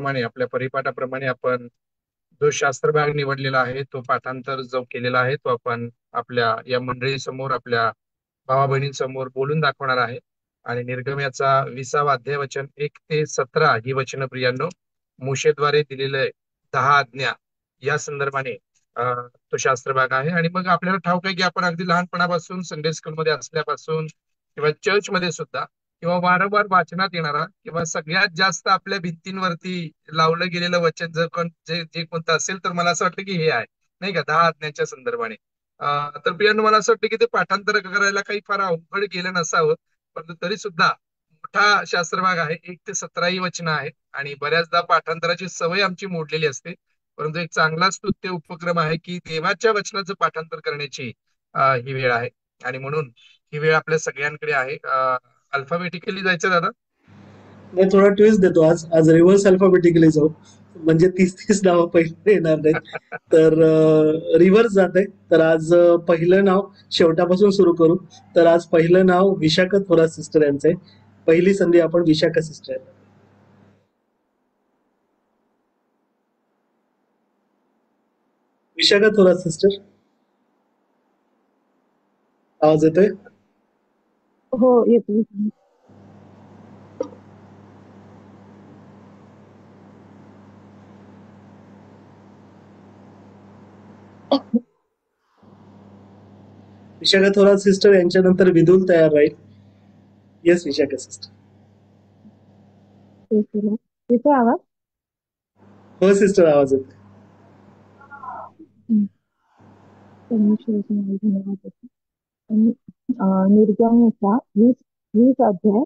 प्रमाणे आपल्या परिपाठाप्रमाणे आपण जो शास्त्र भाग निवडलेला आहे तो पाठांतर जो केलेला आहे तो आपण आपल्या या मंडळी समोर आपल्या भावा बहिणींसमोर बोलून दाखवणार आहे. आणि निर्गम्याचा 20वा अध्याय वचन 1 ते 17 ही वचन प्रियांनो मोशेद्वारे दिलेले 10 आज्ञा या संदर्भाने तो शास्त्र भाग आहे. आणि मग आपल्याला ठाऊक आहे की आपण अगदी लहानपणापासून संडे स्कूलमध्ये असल्यापासून किंवा चर्चमध्ये सुद्धा किंवा वारंवार वाचनात येणारा किंवा सगळ्यात जास्त आपल्या भित्तींवरती लावलं गेलेलं वचन जर जे कोणतं असेल तर मला असं वाटतं की हे आहे, नाही का, 10 आज्ञांच्या संदर्भाने. तर प्रियांनो मला असं वाटतं की ते पाठांतर करायला काही फार अवघड गेलं नसावं, परंतु तरी सुद्धा मोठा शास्त्रभाग आहे. 1 ते 17 ही वचनं आहेत आणि बऱ्याचदा पाठांतराची सवय आमची मोडलेली असते. परंतु एक चांगला स्तुत्य उपक्रम आहे की देवाच्या वचनाचं पाठांतर करण्याची ही वेळ आहे. आणि म्हणून ही वेळ आपल्या सगळ्यांकडे आहे. अल्फाबेटिकली जायचं दादा? मी थोडा ट्विस्ट देतो. आज आज रिव्हर्स अल्फाबेटिकली जाऊ, म्हणजे 30-30 नावं पहिले येणार नाहीत. तर रिव्हर्स जाते. तर आज पहिलं नाव शेवटापासून सुरू करू. तर आज पहिलं नाव विशाखा थोरात सिस्टर यांचं आहे. पहिली संधी आपण विशाखा सिस्टर. विशाखा थोरात सिस्टर, आवाज येतोय? हो येतो. विशाखा थोरात सिस्टर यांच्यानंतर विदुल तयार राहील. Yes Vishakha sister. येतो आवाज? हो सिस्टर, आवाज येतोय. परमेश्वराचे नाव धन्यवाद देतो. आणि निर्गमनाचा 20 अध्याय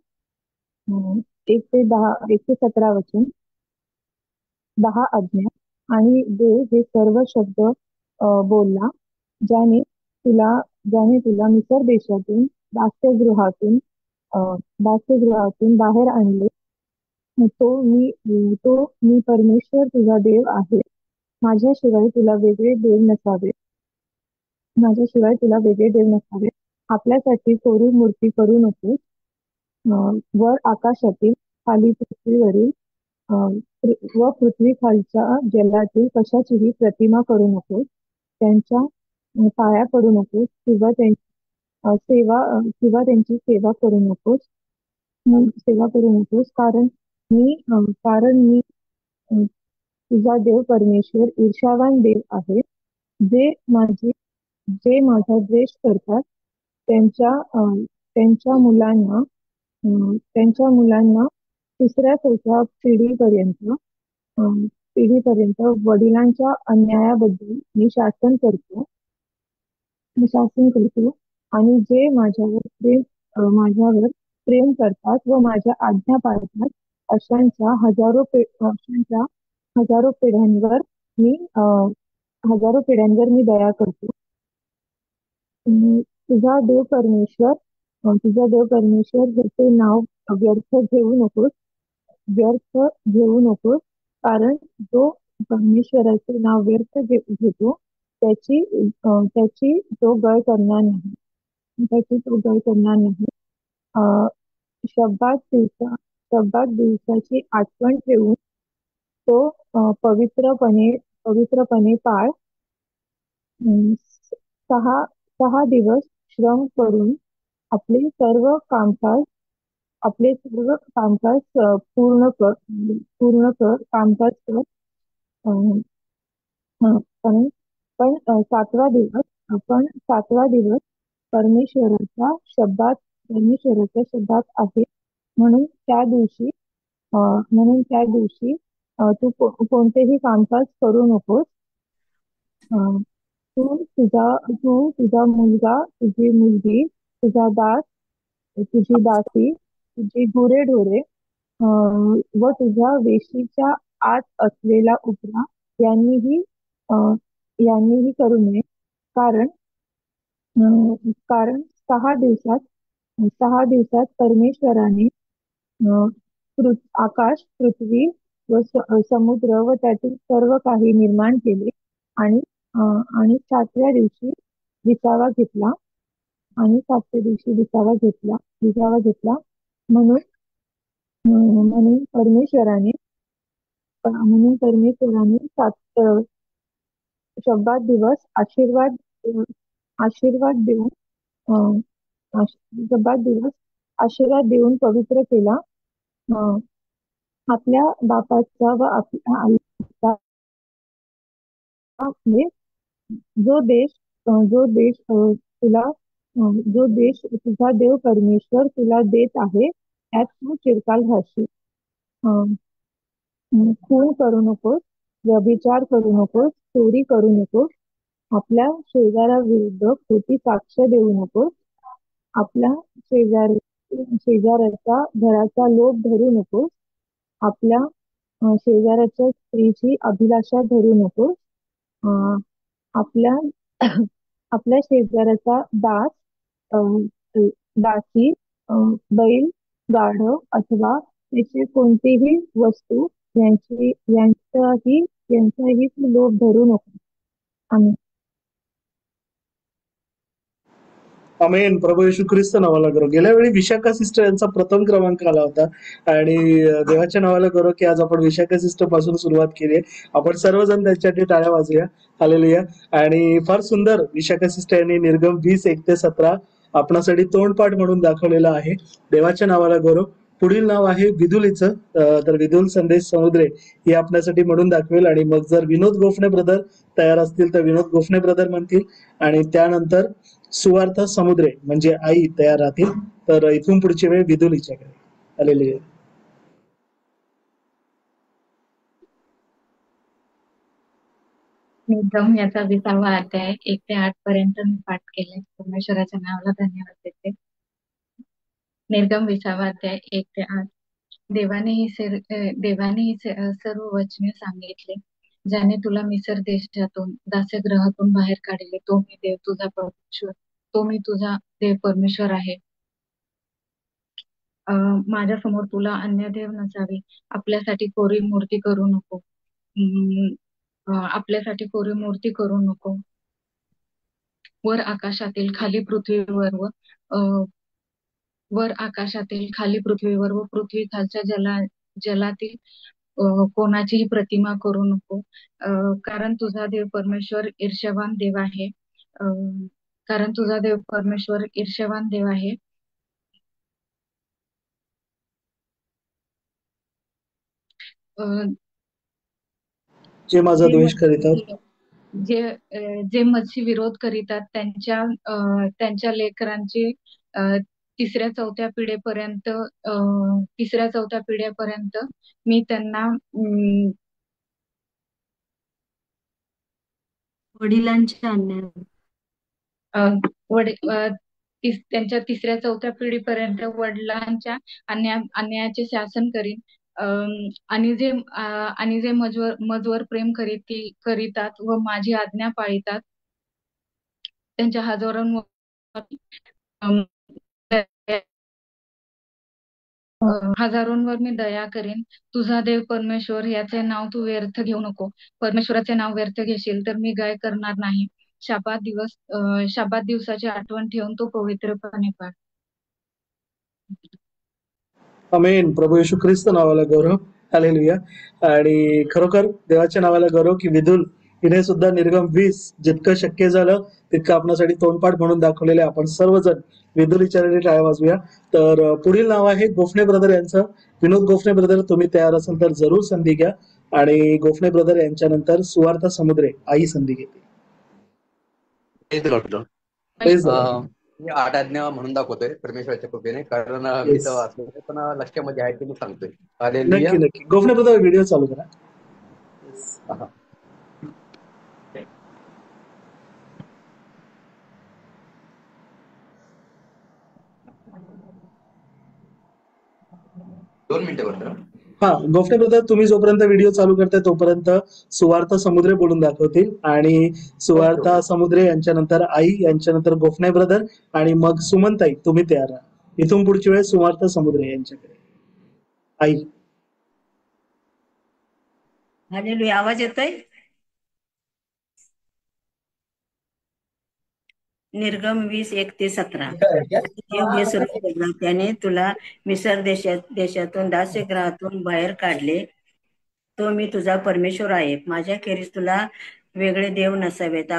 1 ते 17 वचन, 10 आज्ञा. आणि देव हे सर्व शब्द बोलला ज्याने तुला मिसर देशातून दास्यगृहातून बाहेर आणले. तो मी परमेश्वर तुझा देव आहे. माझ्याशिवाय तुला वेगळे देव नसावे. आपल्यासाठी कोरीव मूर्ती करू नकोस. वर आकाशातील, खाली पृथ्वीवरील व पृथ्वी खालच्या जलातील कशाचीही प्रतिमा करू नकोस. त्यांच्या पाया पडू नकोस किंवा त्यांची सेवा करू नकोस. कारण मी तुझा देव परमेश्वर ईर्ष्यावान देव आहे. जे माझा द्वेष करतात त्यांच्या मुलांना 3ऱ्या-4थ्या पिढीपर्यंत वडिलांच्या अन्यायाबद्दल मी शासन करतो. आणि जे माझ्यावर प्रेम करतात व माझ्या आज्ञा पाळतात अशांच्या हजारो पिढ्यांवर मी दया करतो. तुझा देव परमेश्वर ह्याचे नाव व्यर्थ घेऊ नकोस. कारण जो परमेश्वराचे नाव व्यर्थ घेतो त्याची तो गळ करणार नाही. शब्दात दिवसाची आठवण ठेवून तो पवित्रपणे पाळ. 6 दिवस श्रम करून आपले सर्व कामकाज पूर्ण कर. पण 7वा दिवस परमेश्वराच्या शब्दात आहे. म्हणून त्या दिवशी तू कोणतेही कामकाज करू नकोस. तुझा मुलगा, तुझी मुलगी, तुझा दास, तुझी दासी, तुझी गुरेढोरे व तुझ्या वेशीच्या आत असलेला उपरा यांनीही करू नये. कारण 6 दिवसात परमेश्वराने आकाश, पृथ्वी व समुद्र व त्यातील सर्व काही निर्माण केले. आणि 7व्या दिवशी विसावा घेतला. म्हणून परमेश्वराने म्हणून परमेश्वराने शब्दात दिवस आशीर्वाद देऊन अं, शब्दात दिवस आशीर्वाद देऊन पवित्र केला. आपल्या बापाचा व आपल्या आईचा म्हणजे जो देश जो देश तुझा देव परमेश्वर तुला देत आहे त्यात तू चिरकाल राहशील. खून करू नकोस, व्यभिचार करू नकोस, चोरी करू नकोस, आपल्या शेजाऱ्याविरुद्ध खोटी साक्ष देऊ नकोस, आपल्या शेजाऱ्याच्या घराचा लोभ धरू नकोस, आपल्या शेजाऱ्याच्या स्त्रीची अभिलाषा धरू नकोस, आपल्या आपल्या शेजाऱ्याचा दासी, बैल, गाढव अथवा त्याची कोणतीही वस्तू यांचाही तू लोभ धरू नको. आम्ही अमेन. प्रभू येशू ख्रिस्त नावाला करो. गेल्या वेळी विशाखा सिस्टर यांचा प्रथम क्रमांक आला होता आणि देवाच्या नावाला करो की आज आपण विशाखा सिस्टर पासून सुरुवात केली आहे. आपण सर्वजण त्यांच्यासाठी टाळ्या वाजूया. हालेलुया. आणि फार सुंदर विशाखा सिस्टर यांनी निर्गम 20:1-17 आपणासाठी तोंडपाठ म्हणून दाखवलेला आहे. देवाच्या नावाला गौरव. पुढील नाव आहे विदुलीचं. तर विदुल संदेश समुद्रे ही आपल्यासाठी म्हणून दाखवेल आणि मग जर विनोद गोफणे ब्रदर तयार असतील तर विनोद गोफणे ब्रदर म्हणतील आणि त्यानंतर सुवार्थ समुद्रे म्हणजे आई तयार राहतील. तर इथून पुढची वेळ विदुलीच्याकडे. हालेलुया. निर्गम याचा 20वा अध्याय 1 ते 8 पर्यंत मी पाठ केले. परमेश्वराच्या नावाला धन्यवाद देते. निर्गम 20वा अध्याय 1 ते 8. देवाने ही सर्व वचने सांगितले. ज्याने तुला मिसर देशातून दास्यगृहातून बाहेर काढले, तो मी देव तुझा परमेश्वर, तो मी तुझा देव परमेश्वर आहे. माझ्या समोर तुला अन्य देव नसावे. आपल्यासाठी कोरी मूर्ती करू नको. आपल्यासाठी कोरी मूर्ती करू नको. वर आकाशातील खाली पृथ्वीवर वर आकाशातील खाली पृथ्वीवर व पृथ्वी खालच्या जलातील कोणाचीही प्रतिमा करू नको. कारण तुझा देव परमेश्वर ईर्ष्यवान देव आहे. कारण तुझा देव परमेश्वर ईर्ष्यवान देव आहे. जे माझा द्वेष करीतात, जे माझी विरोध करीतात त्यांच्या लेकरांची तिसऱ्या चौथ्या पिढ्यापर्यंत मी त्यांना वडिलांच्या त्यांच्या तिसऱ्या चौथ्या पिढीपर्यंत वडिलांच्या अन्यायाचे शासन करीन. आणि जे मजवर प्रेम करीतात व माझी आज्ञा पाळितात त्यांच्या हजारोंवर मी दया करीन. तुझा देव परमेश्वर याचे नाव तू व्यर्थ घेऊ नको. परमेश्वराचे नाव व्यर्थ घेशील तर मी गाय करणार नाही. शाबात दिवसाची आठवण ठेवून तो पवित्रपणे पाळ. अमेन. प्रभू येशू ख्रिस्त नावाला गौरव. हालेलुया. आणि खरोखर देवाच्या नावाला गौरव की विदुल हिने सुद्धा निर्गम 20 जितकं शक्य झालं तितकं आपल्यासाठी तोंडपाठ म्हणून दाखवलेले. आपण सर्वजण विदुलीच्या टाळ्या वाजूया. तर पुढील नाव आहे गोफणे ब्रदर यांचं. विनोद गोफणे ब्रदर तुम्ही तयार असाल तर जरूर संधी घ्या. आणि गोफणे ब्रदर यांच्यानंतर सुवार्थ समुद्रे आई संधी घेते. मी 8 आज्ञा म्हणून दाखवतोय परमेश्वराच्या कृपेने. कारण मी तर वाचलो पण लक्षामध्ये आहे ते मी सांगतोय. नक्की नक्की. गोफणे ब्रदर व्हिडिओ चालू करा. 2 मिनिटं बरं. हा, गोफणे ब्रदर तुम्ही जोपर्यंत व्हिडिओ चालू करताय तोपर्यंत सुवार्थ समुद्रे बोलून दाखवतील आणि सुवार्थ समुद्रे यांच्यानंतर आई, यांच्यानंतर गोफणे ब्रदर आणि मग सुमनताई तुम्ही तयार राहा. इथून पुढची वेळ सुवार्थ समुद्रे यांच्याकडे. आई. हालेलुया. आवाज येतोय? निर्गम 20:1-17. हे सर्व केलं त्याने तुला मिसर देशातून दास्यगृहातून बाहेर काढले. तो मी तुझा परमेश्वर आहे. माझ्याखेरीज तुला वेगळे देव नसावेत.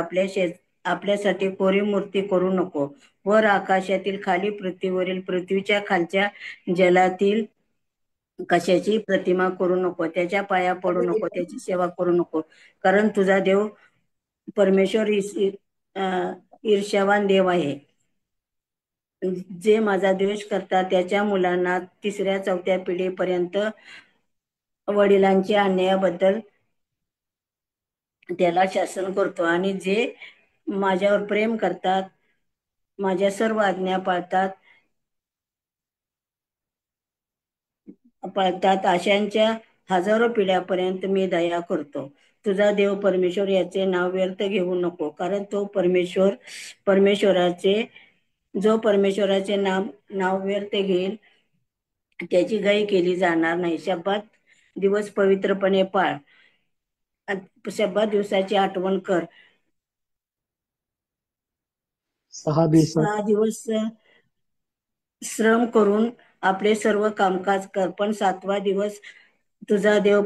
आपल्यासाठी कोरी मूर्ती करू नको. वर आकाशातील, खाली पृथ्वीवरील, पृथ्वीच्या खालच्या जलातील कशाची प्रतिमा करू नको. त्याच्या पाया पडू नको, त्याची सेवा करू नको. कारण तुझा देव परमेश्वर ईर्ष्यावान देव आहे. जे माझा द्वेष करतात त्याच्या मुलांना 3ऱ्या-4थ्या पिढीपर्यंत वडिलांच्या अन्यायाबद्दल त्याला शासन करतो. आणि जे माझ्यावर प्रेम करतात, माझ्या सर्व आज्ञा पाळतात अशांच्या हजारो पिढ्यापर्यंत मी दया करतो. तुझा देव परमेश्वर याचे नाव व्यर्थ घेऊ नको. कारण जो परमेश्वराचे नाव व्यर्थ घेईल त्याची गाई केली जाणार नाही. शब्बात दिवस पवित्रपणे पाळ. शब्बात दिवसाची आठवण कर. 6 दिवसात 6 दिवस श्रम करून आपले सर्व कामकाज कर, पण 7वा दिवस तुझा देव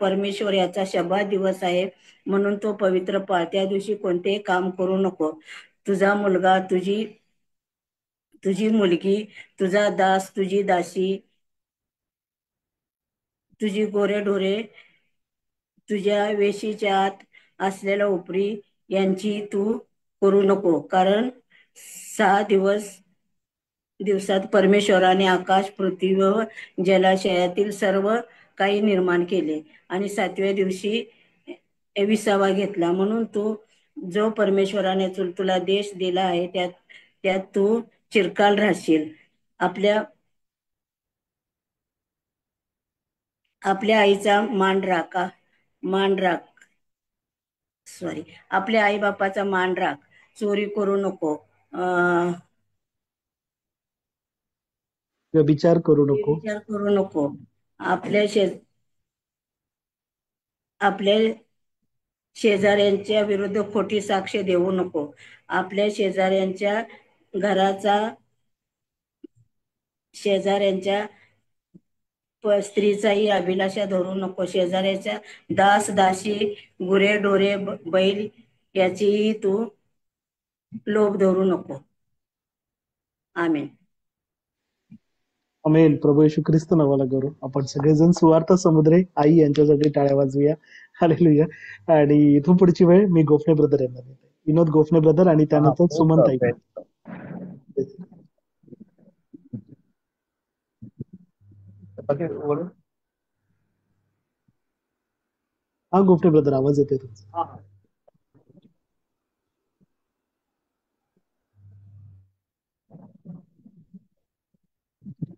परमेश्वर याचा शब्बात दिवस आहे, म्हणून तो पवित्र पाळ. त्या दिवशी कोणतेही काम करू नको. तुझा मुलगा, तुझी मुलगी, तुझा दास, तुझी दासी, तुझी गोरेढोरे, तुझ्या वेशीच्या आत असलेल्या उपरी यांची तू करू नको. कारण 6 दिवसात परमेश्वराने आकाश, पृथ्वी व जलाशयातील सर्व काही निर्माण केले आणि 7व्या दिवशी विसावा घेतला. म्हणून तू जो परमेश्वराने तुला देश दिला आहे त्यात तू चिरकाल राहशील. आपल्या आईचा मान राख. आपल्या आई बापाचा मान राख. चोरी करू नको. व्यभिचार करू नको. विचार करू नको. आपल्या शेजाऱ्यांच्या विरुद्ध खोटी साक्ष देऊ नको. आपल्या शेजाऱ्यांच्या स्त्रीचाही अभिलाषा धरू नको. शेजाऱ्याच्या दास, दासी, गुरे ढोरे, बैल याचीही तू लोभ धरू नको. आमेन. आमेन. प्रभू येशू ख्रिस्त नावाला करू. आपण सगळेजण सुवार्थ समुद्रे आई यांच्यासाठी टाळ्या वाजवूया. हालेलुया. आणि इथून पुढची वेळ मी गोफणे ब्रदर यांना देते. विनोद गोफणे ब्रदर आणि त्यानंतर सुमन ताई. हा गोफणे ब्रदर, आवाज येतोय तुमचा.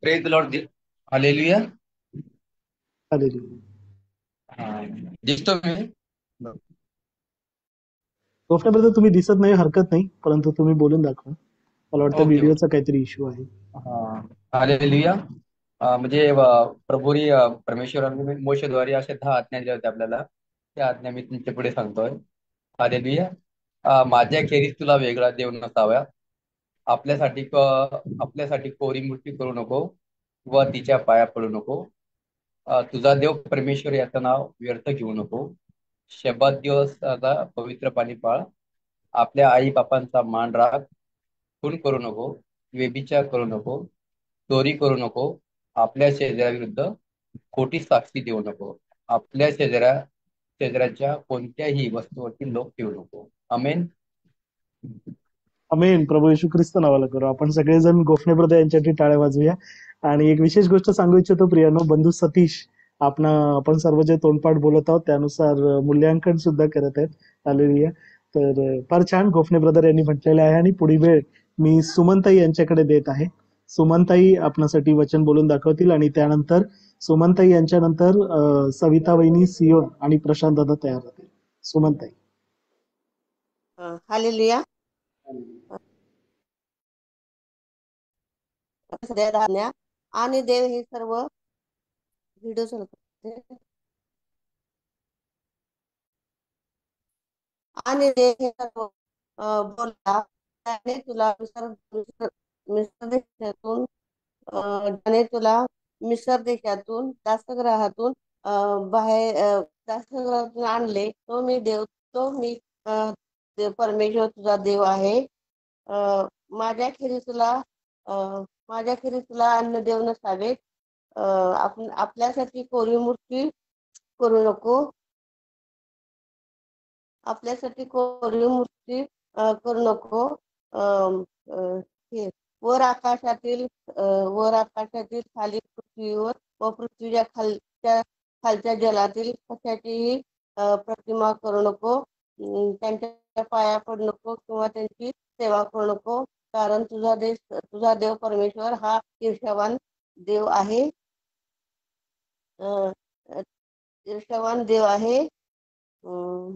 Praise the Lord. Hallelujah. Hallelujah. दिसतो मी. गोफणे ब्रदर तुम्ही दिसत नाही, हरकत नाही, परंतु तुम्ही बोलून दाखवा. मला वाटतं व्हिडिओचा काहीतरी इश्यू आहे. हालेलुया. म्हणजे प्रभूनी परमेश्वराने मोशेद्वारे अशा 10 आज्ञा दिल्या होत्या आपल्याला. त्या आज्ञा मी तुमच्या पुढे सांगतोय. हालेलुया. माझ्या खेरीज तुला वेगळा देव नसावा. आपल्यासाठी कोरी मूर्ती करू नको व तिच्या पाया पडू नको. तुझा देव परमेश्वर याचं नाव व्यर्थ घेऊ नको. शब्बात दिवसाचा पवित्र पाणी पाळ. आपल्या आई बापांचा मान राख. खून करू नको. व्यभिचार करू नको. चोरी करू नको. आपल्या शेजाऱ्याविरुद्ध खोटी साक्षी देऊ नको. आपल्या शेजाऱ्याच्या कोणत्याही वस्तूवरती लोभ ठेवू नको. आमेन. आमेन. प्रभू येशू ख्रिस्त नावाला करू. आपण सगळेजण गोफणे ब्रदर यांच्यासाठी टाळ्या वाजवूया. आणि एक विशेष गोष्ट सांगू इच्छितो प्रियानो, बंधू सतीश आपण सर्व जे तोंडपाठ बोलत आहोत त्यानुसार मूल्यांकन सुद्धा करत आहेत. हालेलुया. तर फार छान गोफणे ब्रदर यांनी म्हटलेलं आहे. आणि पुढील वेळ मी सुमनताई यांच्याकडे देत आहे. सुमनताई आपणासाठी वचन बोलून दाखवतील आणि त्यानंतर सुमनताई यांच्यानंतर सविता वहिनी, सियोन आणि प्रशांत दादा तयार होतील. सुमनताई. हालेलुया. आणि देव हे सर्व व्हिडिओ आणि देव हे सर्व बोलला त्याने तुला मिसर देशातून दासगृहातून बाहेर दासगृहातून आणले, परमेश्वर तुझा देव आहे. अ, माझ्याखेरीज तुला अ, माझ्याखेरीज तुला अन्न देव नसावे. आपण आपल्यासाठी कोरीव मूर्ती करू नको. आपल्यासाठी कोरीव मूर्ती करू नको. अम, अ, हे वर आकाशातील खाली पृथ्वीवर व पृथ्वीच्या खालच्या जलातील कशाचीही प्रतिमा करू नको. त्यांच्या पाया पडू नको किंवा त्यांची सेवा करू नको, कारण तुझा देव परमेश्वर हा ईर्ष्यावान देव आहे. अ, अ, ईर्ष्यावान देव आहे. अं,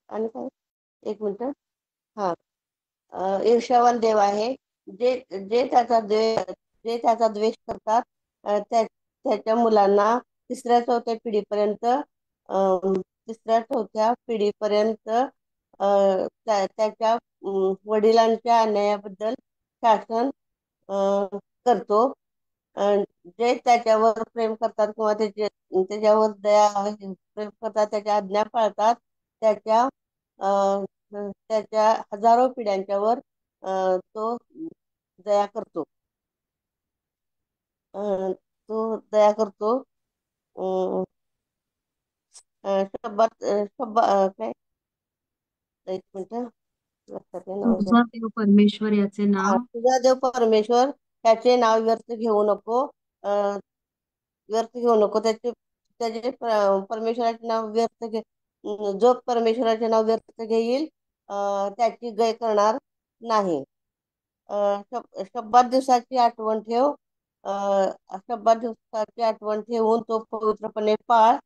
आणि काय, एक मिनिट. हा, ईर्ष्यावान देव आहे. जे जे त्याचा द्वे जे त्याचा द्वेष करतात, त्याच्या मुलांना तिसऱ्या चौथ्या पिढीपर्यंत त्याच्या वडिलांच्या अन्यायाबद्दल शासन करतो. जे त्याच्यावर प्रेम करतात किंवा त्याच्यावर प्रेम करतात, त्याच्या आज्ञा पाळतात, त्याच्या त्याच्या हजारो पिढ्यांच्या वर तो दया करतो. अ, तो दया करतो. अ, काय, एक मिनिट, लक्षात नाही नाव घ्या. तुझा देव परमेश्वर याचे हा, नाव तुझा देव परमेश्वर त्याचे नाव व्यर्थ घेऊ नको. अ, व्यर्थ घेऊ नको. त्याचे परमेश्वराचे नाव जो परमेश्वराचे नाव व्यर्थ घेईल, त्याची गय करणार नाही. शब्बात दिवसाची आठवण ठेव. शब्बात दिवसाची आठवण ठेवून तो पवित्रपणे पाळ.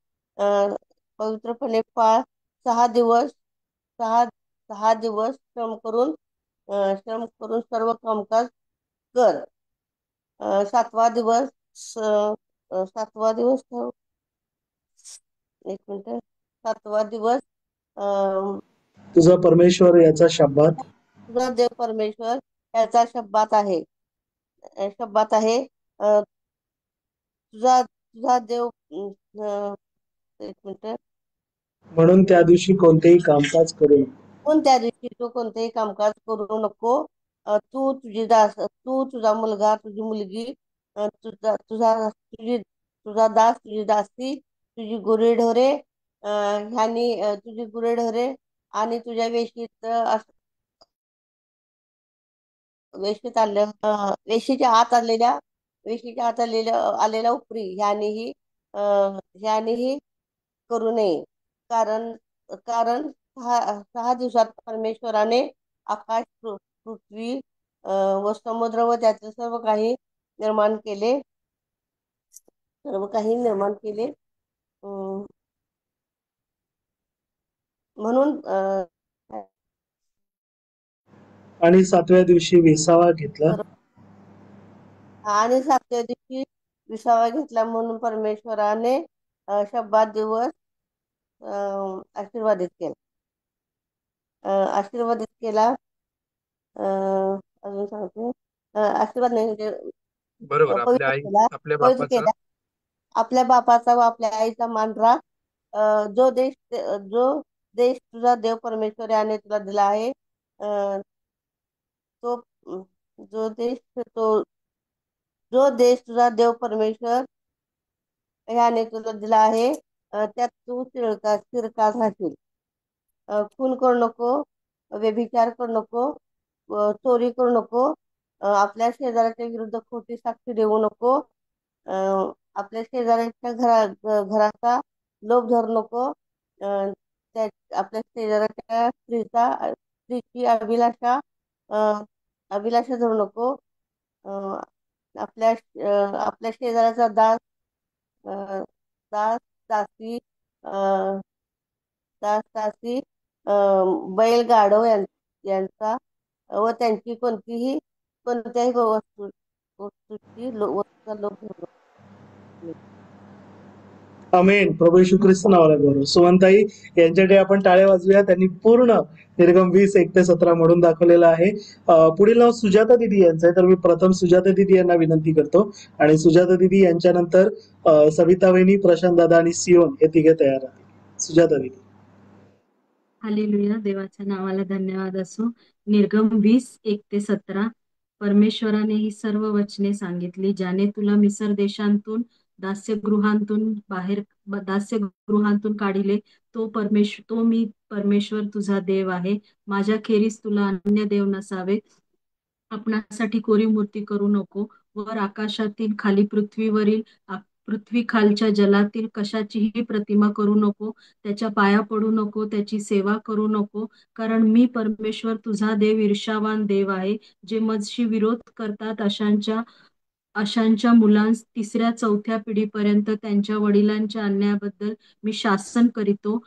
पवित्रपणे पाळ. 6 दिवस, 6 6 दिवस श्रम करून सर्व कामकाज कर. सातवा दिवस सातवा दिवस एक मिनिट, सातवा दिवस तुझा परमेश्वर याचा शब्दात तुझा देव परमेश्वर याचा शब्दात आहे. अ, तुझा देव एक मिनिट. म्हणून त्या दिवशी कोणतेही कामकाज करू नये. पण त्या दिवशी तू कोणतेही कामकाज करू नको. तू, तुझा मुलगा, तुझी मुलगी, तुझा दास, तुझी दासी, तुझी गुरेढोरे, तुझी गुरेढोरे आणि तुझ्या वेशीच्या आत आलेल्या उपरी ह्यानीही करू नये. कारण कारण 6 दिवसात परमेश्वराने आकाश, पृथ्वी व समुद्र व त्याचे सर्व काही निर्माण केले. म्हणून आणि 7व्या दिवशी विसावा घेतला. आणि 7व्या दिवशी विसावा घेतला, म्हणून परमेश्वराने शब्बात दिवस आशीर्वादित केला. अजून सांगते. आशीर्वाद नाही, म्हणजे बरोबर. आपल्या आई, आपल्या पवित्र बापाचा. केला. आपल्या बापाचा व आपल्या आईचा मान राख. जो देश तुझा देव परमेश्वर याने तुला दिला आहे, अ, तो जो देश तो जो देश तुझा देव परमेश्वर ह्याने तुला दिला आहे, त्यात तू चिरकाल राहशील. खून करू नको, व्यभिचार करू नको, चोरी करू नको, आपल्या शेजाऱ्याच्या विरुद्ध खोटी साक्षी देऊ नको, अ, आपल्या शेजाऱ्याच्या घराचा लोभ धरू नको, आपल्या शेजाऱ्याच्या स्त्रीची अ, अभिलाषा धरू नको, अ, आपल्या शेजाऱ्याचा अ, दास, दासी, दास, दासी, बैल, गाढव यांचा व त्यांची कोणत्याही वस्तूचा लोभ धरू नये. आमेन. प्रभू येशू ख्रिस्त नावाला गौरव. सुमनताई यांच्याकडे आपण टाळ्या वाजवूया. त्यांनी पूर्ण निर्गम 20:1 ते 17 म्हणून दाखवलेलं आहे. पुढील नाव सुजाता दिदी यांचं आहे, तर मी प्रथम सुजाता दिदी यांना विनंती करतो आणि सुजाता दिदी यांच्यानंतर सविता वहिनी, प्रशांत दादा आणि सियोन हे तिघे तयार आहेत. सुजाता दिदी. हालेलुया. देवाच्या नावाला धन्यवाद असो. निर्गम 20:1 ते 17. परमेश्वराने ही सर्व वचने सांगितली, ज्याने तुला मिसर देशांतून दास्यगृहांतून काढिले, तो मी परमेश्वर तुझा देव आहे. माझ्या खेरीज तुला अन्य देव नसावे. आपणासाठी कोरी मूर्ती करू नको. वर आकाशातील, खाली पृथ्वी खालच्या जलातील कशाचीही प्रतिमा करू नको. त्याच्या पाया पडू नको, त्याची सेवा करू नको. कारण मी परमेश्वर तुझा देव ईर्ष्यावान देव आहे, जे माझशी विरोध करतात अशांच्या मुलांस 3ऱ्या-4थ्या पिढीपर्यंत त्यांच्या वडिलांच्या अन्यायाबद्दल मी शासन करीतो.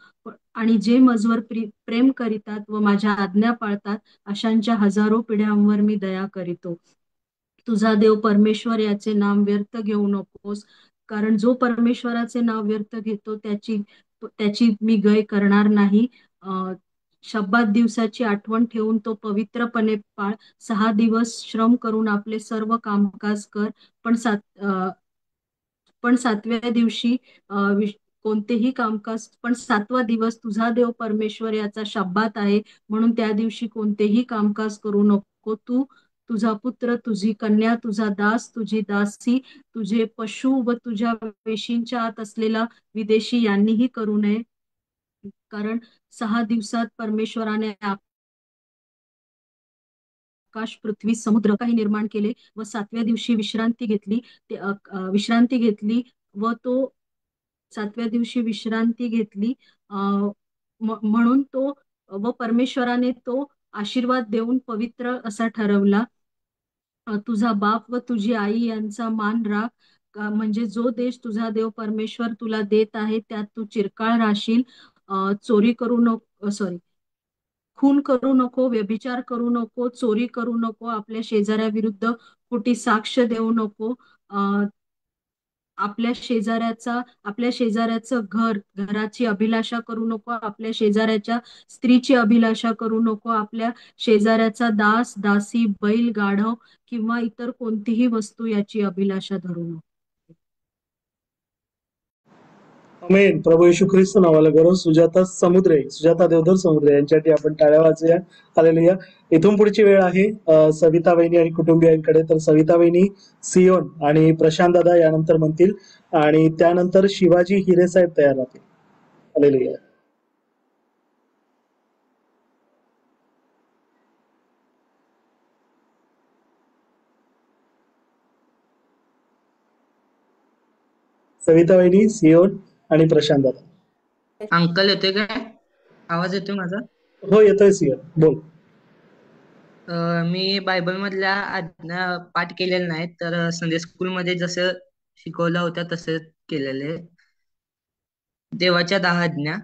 आणि जे मजवर प्रेम करीतात व माझ्या आज्ञा पाळतात अशांच्या हजारो पिढ्यांवर मी दया करीतो. तुझा देव परमेश्वर याचे नाम व्यर्थ घेऊ नकोस, कारण जो परमेश्वराचे नाव व्यर्थ घेतो त्याची मी गय करणार नाही. शब्बात दिवसाची आठवण ठेवून तो पवित्रपणे पाळ. 6 दिवस श्रम करून आपले सर्व कामकाज कर, पण 7व्या दिवशी कोणतेही कामकाज. पण 7वा दिवस तुझा देव परमेश्वर याचा शब्बात आहे, म्हणून त्या दिवशी कोणतेही कामकाज करू नको. तू, तुझा पुत्र, तुझी कन्या, तुझा दास, तुझी दासी, तुझे पशु व तुझ्या वेशींच्या आत असलेला विदेशी यांनीही करू नये. कारण 6 दिवसात परमेश्वराने आकाश, पृथ्वी, समुद्र काही निर्माण केले व 7व्या दिवशी विश्रांती घेतली व तो 7व्या दिवशी विश्रांती घेतली. म्हणून तो व परमेश्वराने तो आशीर्वाद देऊन पवित्र असा ठरवला. तुझा बाप व तुझी आई यांचा मान राख, म्हणजे जो देश तुझा देव परमेश्वर तुला देत आहे त्यात तू चिरकाळ राहशील. खून करू नको, व्यभिचार करू नको, चोरी करू नको, आपल्या शेजाऱ्याविरुद्ध खोटी साक्ष देऊ नको. आपल्या शेजाऱ्याचं घराची अभिलाषा करू नको, आपल्या शेजाऱ्याच्या स्त्रीची अभिलाषा करू नको, आपल्या शेजाऱ्याचा दास, दासी, बैल, गाढव किंवा इतर कोणतीही वस्तू याची अभिलाषा धरू नको. आमेन. प्रभू येशू ख्रिस्त नावाला गौरव. सुजाता देवधर समुद्रे यांच्यासाठी आपण टाळ्या वाजूया. हालेलुया. इथून पुढची वेळ आहे सविता वहिनी आणि कुटुंबियांकडे. तर सविता वहिनी, सियोन आणि प्रशांत दादा यानंतर म्हणतील आणि त्यानंतर शिवाजी हिरे साहेब तयार राहतील. हालेलुया. सविता वहिनी, सियोन आणि प्रशांत दादा. अंकल येतोय काय? आवाज येतोय माझा? हो, येतोय सियोन, बोल. मी बायबल मधल्या आज्ञा पाठ केलेल्या नाहीत, तर संडे स्कूल मध्ये जसं शिकवलं होतं तसं केलेले. देवाच्या 10 आज्ञा.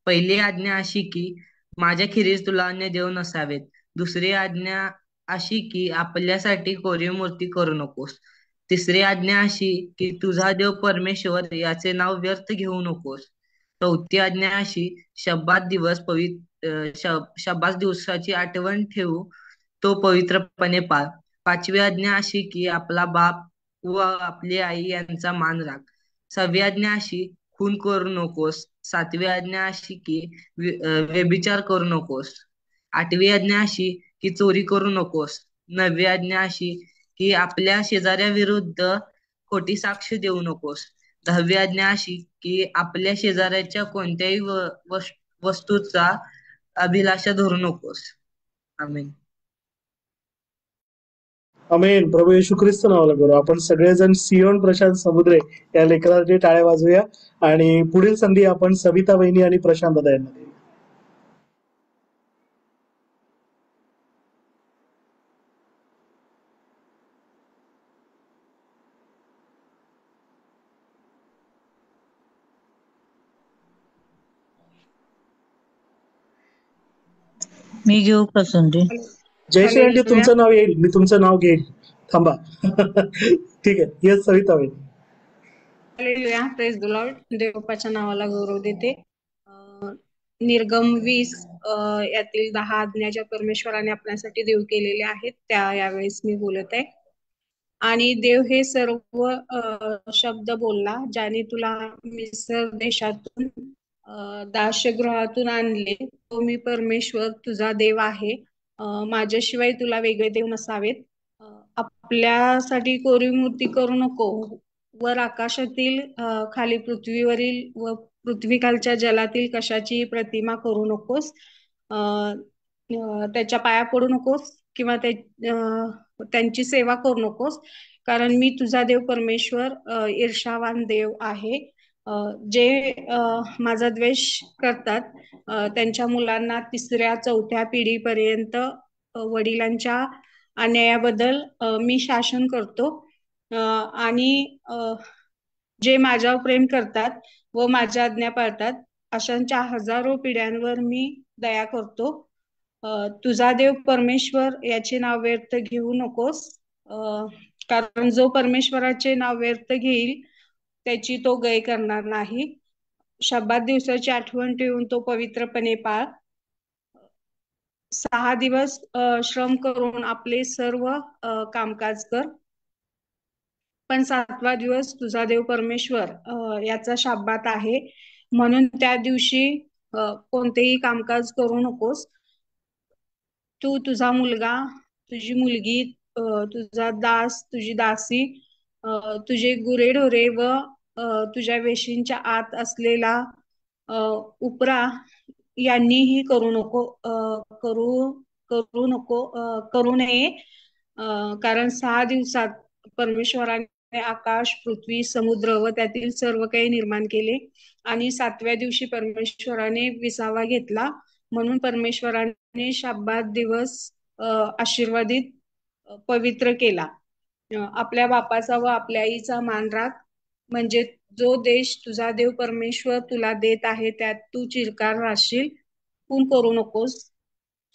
पहिली आज्ञा अशी की माझ्या खेरीज तुला अन्य देव नसावेत. दुसरी आज्ञा अशी की आपल्यासाठी कोरीव मूर्ती करू नकोस. तिसरी आज्ञा अशी की तुझा देव परमेश्वर याचे नाव व्यर्थ घेऊ नकोस. चौथी आज्ञा अशी शब्बात दिवसाची आठवण ठेवू, तो पवित्रपणे पाळ. 5वी आज्ञा अशी की आपला बाप व आपली आई यांचा मान राख. 6वी आज्ञा अशी खून करू नकोस. 7वी आज्ञा अशी की व्यभिचार करू नकोस. 8वी आज्ञा अशी की चोरी करू नकोस. 9वी आज्ञा अशी की आपल्या शेजाऱ्याविरुद्ध खोटी साक्ष देऊ नकोस. 10वी आज्ञा अशी की आपल्या शेजाऱ्याच्या कोणत्याही वस्तूचा अभिलाषा धरू नकोस. आमेन. आमेन. प्रभू येशू ख्रिस्त नावाला गौरव. आपण सगळेजण सियोन, प्रशांत समुद्रे या लेकरांचे टाळ्या वाजूया आणि पुढील संधी आपण सविता वहिनी आणि प्रशांत दादा यांना देऊया. मी घेऊ पसंती. जयश्री आंटी, तुमचं नाव येईल, मी तुमचं नाव घेईल. थांबा. ठीक आहे. येस सविता वहिनी. Hallelujah, praise the lord. देवबापाच्या नावाला गौरव देते. निर्गम 20 यातील 10 आज्ञा ज्या परमेश्वराने आपल्यासाठी देव केलेल्या आहेत त्या यावेळेस मी बोलत आहे. आणि देव हे सर्व शब्द बोलला, ज्याने तुला मिस्र देशातून दासगृहातून आणले. तो मी परमेश्वर तुझा देव आहे. माझ्याशिवाय तुला वेगळे देव नसावेत. आपल्यासाठी कोरीव मूर्ती करू नको. वर आकाशातील खाली पृथ्वीवरील व पृथ्वीखालच्या जलातील कशाची प्रतिमा करू नकोस. त्याच्या पाया पडू नकोस किंवा त्यांची सेवा करू नकोस, कारण मी तुझा देव परमेश्वर ईर्ष्यावान देव आहे. जे माझा द्वेष करतात त्यांच्या मुलांना 3ऱ्या 4थ्या पिढीपर्यंत वडिलांच्या अन्यायाबद्दल मी शासन करतो. आणि जे माझ्यावर प्रेम करतात व माझ्या आज्ञा पाळतात अशांच्या हजारो पिढ्यांवर मी दया करतो. तुझा देव परमेश्वर याचे नाव व्यर्थ घेऊ नकोस, कारण जो परमेश्वराचे नाव व्यर्थ घेईल त्याची तो गय करणार नाही. शब्बात दिवसाची आठवण ठेवून तो पवित्रपणे पाळ. 6 दिवस श्रम करून आपले सर्व कामकाज कर, पण 7वा दिवस तुझा देव परमेश्वर याचा शाब्बात आहे, म्हणून त्या दिवशी कोणतेही कामकाज करू नकोस. तू, तुझा मुलगा, तुझी मुलगी, तुझा दास, तुझी दासी, तुझे गुरेढोरे व तुझ्या वेशींच्या आत असलेला उपरा यांनीही करू नये. कारण 6 दिवसात परमेश्वराने आकाश, पृथ्वी, समुद्र व त्यातील सर्व काही निर्माण केले आणि 7व्या दिवशी परमेश्वराने विसावा घेतला. म्हणून परमेश्वराने शाब्बात दिवस आशीर्वादित पवित्र केला. आपल्या बापाचा व आपल्या आईचा मान राख, म्हणजे जो देश तुझा देव परमेश्वर तुला देत आहे त्यात तू चिरकार राहशील. खून करू नकोस,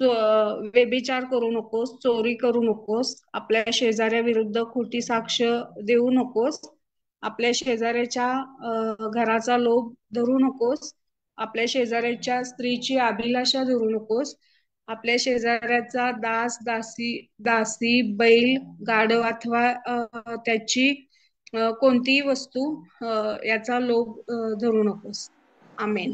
व्यभिचार करू नकोस, चोरी करू नकोस, आपल्या शेजाऱ्याविरुद्ध खोटी साक्ष देऊ नकोस, आपल्या शेजाऱ्याच्या घराचा लोभ धरू नकोस, आपल्या शेजाऱ्याच्या स्त्रीची अभिलाषा धरू नकोस, आपल्या शेजाऱ्याचा दासी, बैल, गाढव अथवा त्याची कोणतीही वस्तू याचा लोभ धरू नकोस. आमेन.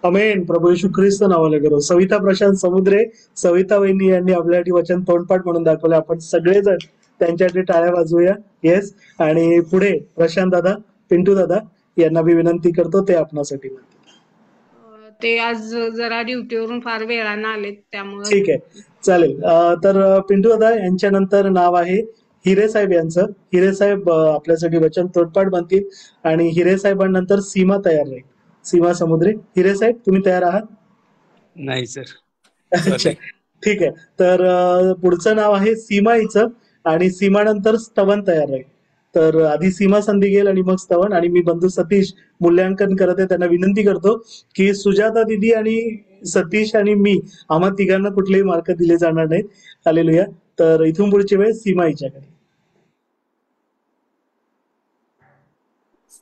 अमेन. प्रभू येशू ख्रिस्त नावाला करो. सविता प्रशांत समुद्रे, सविता वहिनी यांनी आपल्यासाठी वचन तोंडपाठ म्हणून दाखवले. आपण सगळेजण त्यांच्यासाठी टाळ्या वाजवूया. येस. आणि पुढे प्रशांत दादा, पिंटू दादा यांना मी विनंती करतो, ते आपणासाठी ते आज जरा ड्युटीवरून फार वेळानं आले त्यामुळे. ठीक आहे, चालेल. तर पिंटू दादा यांच्यानंतर नाव आहे हिरे साहेब यांचं. हिरे साहेब आपल्यासाठी वचन तोडपाठ बनतील आणि हिरे साहेबांनंतर सीमा तयार राहील. सीमा समुद्रे. हिरे साहेब तुम्ही तयार आहात? नाही सर. अच्छा, ठीक आहे. तर पुढचं नाव आहे सीमा हिचं आणि सीमानंतर स्तवन तयार राहील. तर आधी सीमा संधी घेईल आणि मग स्तवन. आणि मी बंधू सतीश मूल्यांकन करत आहे, त्यांना विनंती करतो की सुजाता दिदी आणि सतीश आणि मी आम्हा तिघांना कुठलेही मार्क दिले जाणार नाहीत. हालेलुया. तर इथून पुढची वेळ सीमा हिच्याकडे.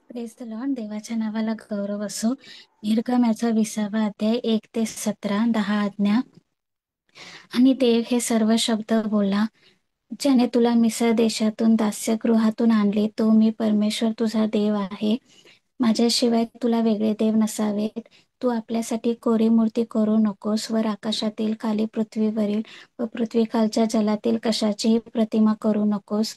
Praise the Lord. देवाच्या नावाला गौरव असो. निर्गमनाचा 20वा अध्याय 1 ते 17, 10 आज्ञा. आणि देव हे सर्व शब्द बोलला, ज्याने तुला मिस्र देशातून दास्यगृहातून आणले. तो मी परमेश्वर तुझा देव आहे. माझ्याशिवाय तुला वेगळे देव नसावेत. तू आपल्यासाठी कोरी मूर्ती करू नकोस. वर आकाशातील, खाली पृथ्वीवरील व पृथ्वीखालच्या जलातील कशाचीही प्रतिमा करू नकोस.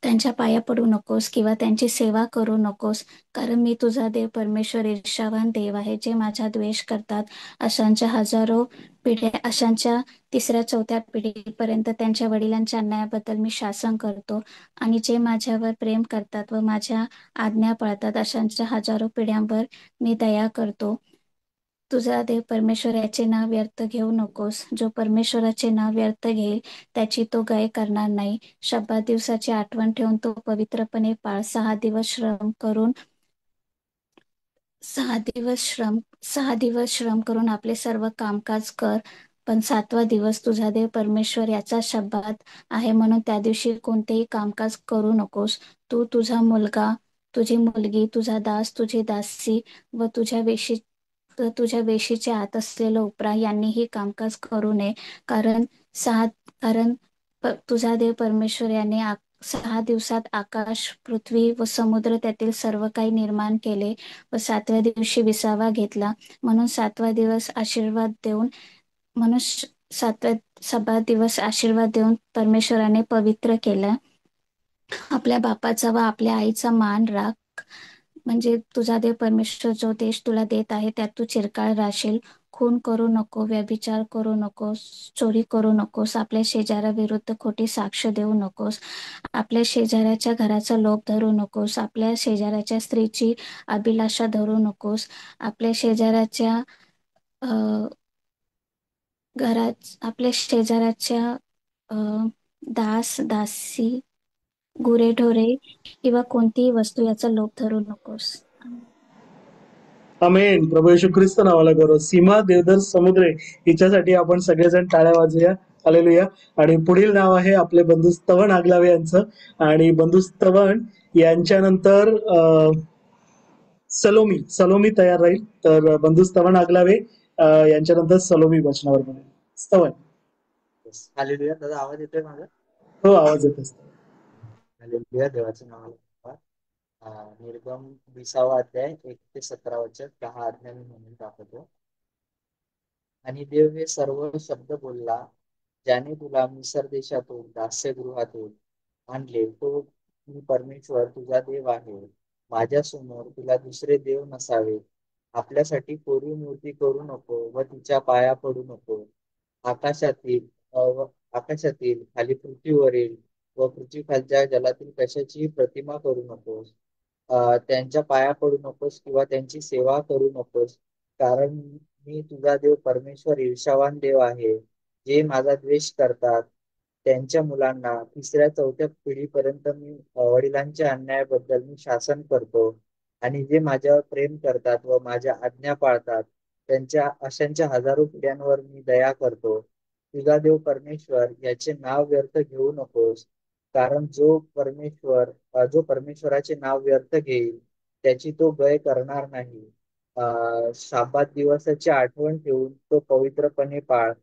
त्यांच्या पाया पडू नकोस किंवा त्यांची सेवा करू नकोस, कारण मी तुझा देव परमेश्वर ईर्ष्यावान देव आहे. जे माझा द्वेष करतात अशांच्या हजारो पिढ्या, अशांच्या 3ऱ्या 4थ्या पिढीपर्यंत त्यांच्या वडिलांच्या अन्यायाबद्दल मी शासन करतो. आणि जे माझ्यावर प्रेम करतात व माझ्या आज्ञा पाळतात अशांच्या हजारो पिढ्यांवर मी दया करतो. तुझा देव परमेश्वर याचे नाव व्यर्थ घेऊ नकोस. जो परमेश्वराचे नाव व्यर्थ घेईल त्याची तो गय करणार नाही. शब्बात दिवसाची आठवण ठेवून तो पवित्रपणे पाळ. 6 दिवस श्रम करून आपले सर्व कामकाज कर, पण 7वा दिवस तुझा देव परमेश्वर याचा शब्बात आहे, म्हणून त्या दिवशी कोणतेही कामकाज करू नकोस. तू, तुझा मुलगा, तुझी मुलगी, तुझा दास, तुझी दासी व तुझ्या वेशीचे आत असलेलं उपरा यांनीही कामकाज करू नये. कारण तुझा देव परमेश्वर याने 6 दिवसात आकाश, पृथ्वी व समुद्र त्यातील सर्व काही निर्माण केले व 7व्या दिवशी विसावा घेतला. म्हणून 7 दिवस आशीर्वाद देऊन परमेश्वराने पवित्र केलं. आपल्या बापाचा व आपल्या आईचा मान राख, म्हणजे तुझा देव परमेश्वर जो देश तुला देत आहे त्यात तू चिरकाळ राहशील. खून करू नको, व्यभिचार करू नकोस, चोरी करू नकोस, आपल्या शेजाऱ्याविरुद्ध खोटी साक्ष देऊ नकोस, आपल्या शेजाऱ्याच्या घराचा लोभ धरू नकोस, आपल्या शेजाऱ्याच्या स्त्रीची अभिलाषा धरू नकोस, आपल्या शेजाऱ्याच्या दास, दासी, गुरेढोरे किंवा कोणतीही वस्तू याचा लोभ धरू नकोस. आमेन. प्रभू येशू ख्रिस्त नावाला गौरव. सीमा देवदर समुद्रे हिच्यासाठी आपण सगळेजण टाळ्या वाजूया. हालेलुया. आणि पुढील नाव आहे आपले बंधू स्तवन आगलावे यांचं. आणि बंधू स्तवन यांच्यानंतर सलोमी तयार राहील. तर बंधू स्तवन आगलावे यांच्यानंतर सलोमी वचनावर बनेल. स्तवन. हालेलुया. दादा आवाज येतोय माझा? हो, आवाज येत असतो. हालेलुया. देवाच्या नावाला निर्गम 20वा अध्याय 1 ते 17 वचन 10 आज्ञा मी म्हणून टाकतो. आणि देव हे सर्व शब्द बोलला, ज्याने तुला मिसर देशातून दास्यगृहातून आणले, तो मी परमेश्वर तुझा देव आहे. माझ्या समोर तुला दुसरे देव नसावे. आपल्यासाठी कोरीव मूर्ती करू नको व तिच्या पाया पडू नको. आकाशातील खाली पृथ्वीवरील व पृथ्वीखालच्या जलातील कशाचीही प्रतिमा करू नकोस. त्यांच्या पाया पडू नकोस किंवा त्यांची सेवा करू नकोस. कारण मी तुझा देव परमेश्वर ईर्ष्यावान देव आहे. जे माझा द्वेष करतात त्यांच्या मुलांना 3ऱ्या-4थ्या पिढीपर्यंत मी वडिलांच्या अन्यायाबद्दल मी शासन करतो. आणि जे माझ्यावर प्रेम करतात व माझ्या आज्ञा पाळतात त्यांच्या अशांच्या हजारो पिढ्यांवर मी दया करतो. तुझा देव परमेश्वर याचे नाव व्यर्थ घेऊ नकोस. कारण जो परमेश्वराचे नाव व्यर्थ घेईल त्याची तो गय करणार नाही. शाबात दिवसाची आठवण ठेवून तो पवित्रपणे पाळ.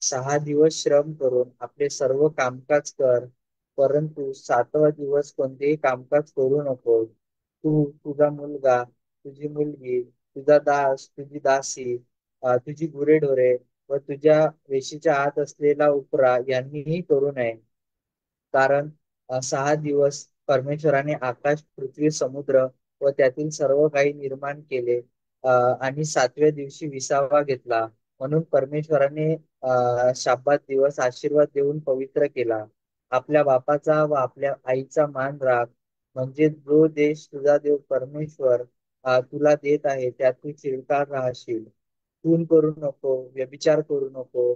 6 दिवस श्रम करून आपले सर्व कामकाज कर, परंतु 7वा दिवस कोणतेही कामकाज करू नको. तू, तुझा मुलगा, तुझी मुलगी, तुझा दास, तुझी दासी, तुझी गुरेढोरे व तुझ्या वेशीच्या आत असलेला उपरा यांनीही करू नये. कारण 6 दिवस परमेश्वराने आकाश, पृथ्वी, समुद्र व त्यातील सर्व काही निर्माण केले आणि 7व्या दिवशी विसावा घेतला. म्हणून परमेश्वराने शाबात दिवस आशीर्वाद देऊन पवित्र केला. आपल्या बापाचा व आपल्या आईचा मान राख, म्हणजे जो देश तुझा देव परमेश्वर तुला देत आहे त्यात तू चिरकाळ राहशील. खून करू नको, व्यभिचार करू नको,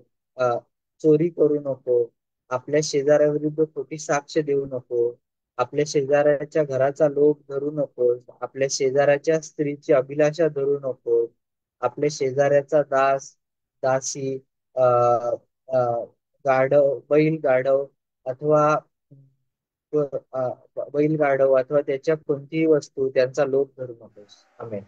चोरी करू नको, आपल्या शेजाऱ्याविरुद्ध खोटी साक्ष देऊ नको, आपल्या शेजाऱ्याच्या घराचा लोभ धरू नकोस, आपल्या शेजाऱ्याच्या स्त्रीची अभिलाषा धरू नकोस, आपल्या शेजाऱ्याचा दास, दासी, बैलगाढव अथवा त्याच्या कोणतीही वस्तू त्यांचा लोभ धरू नकोस. आमेन.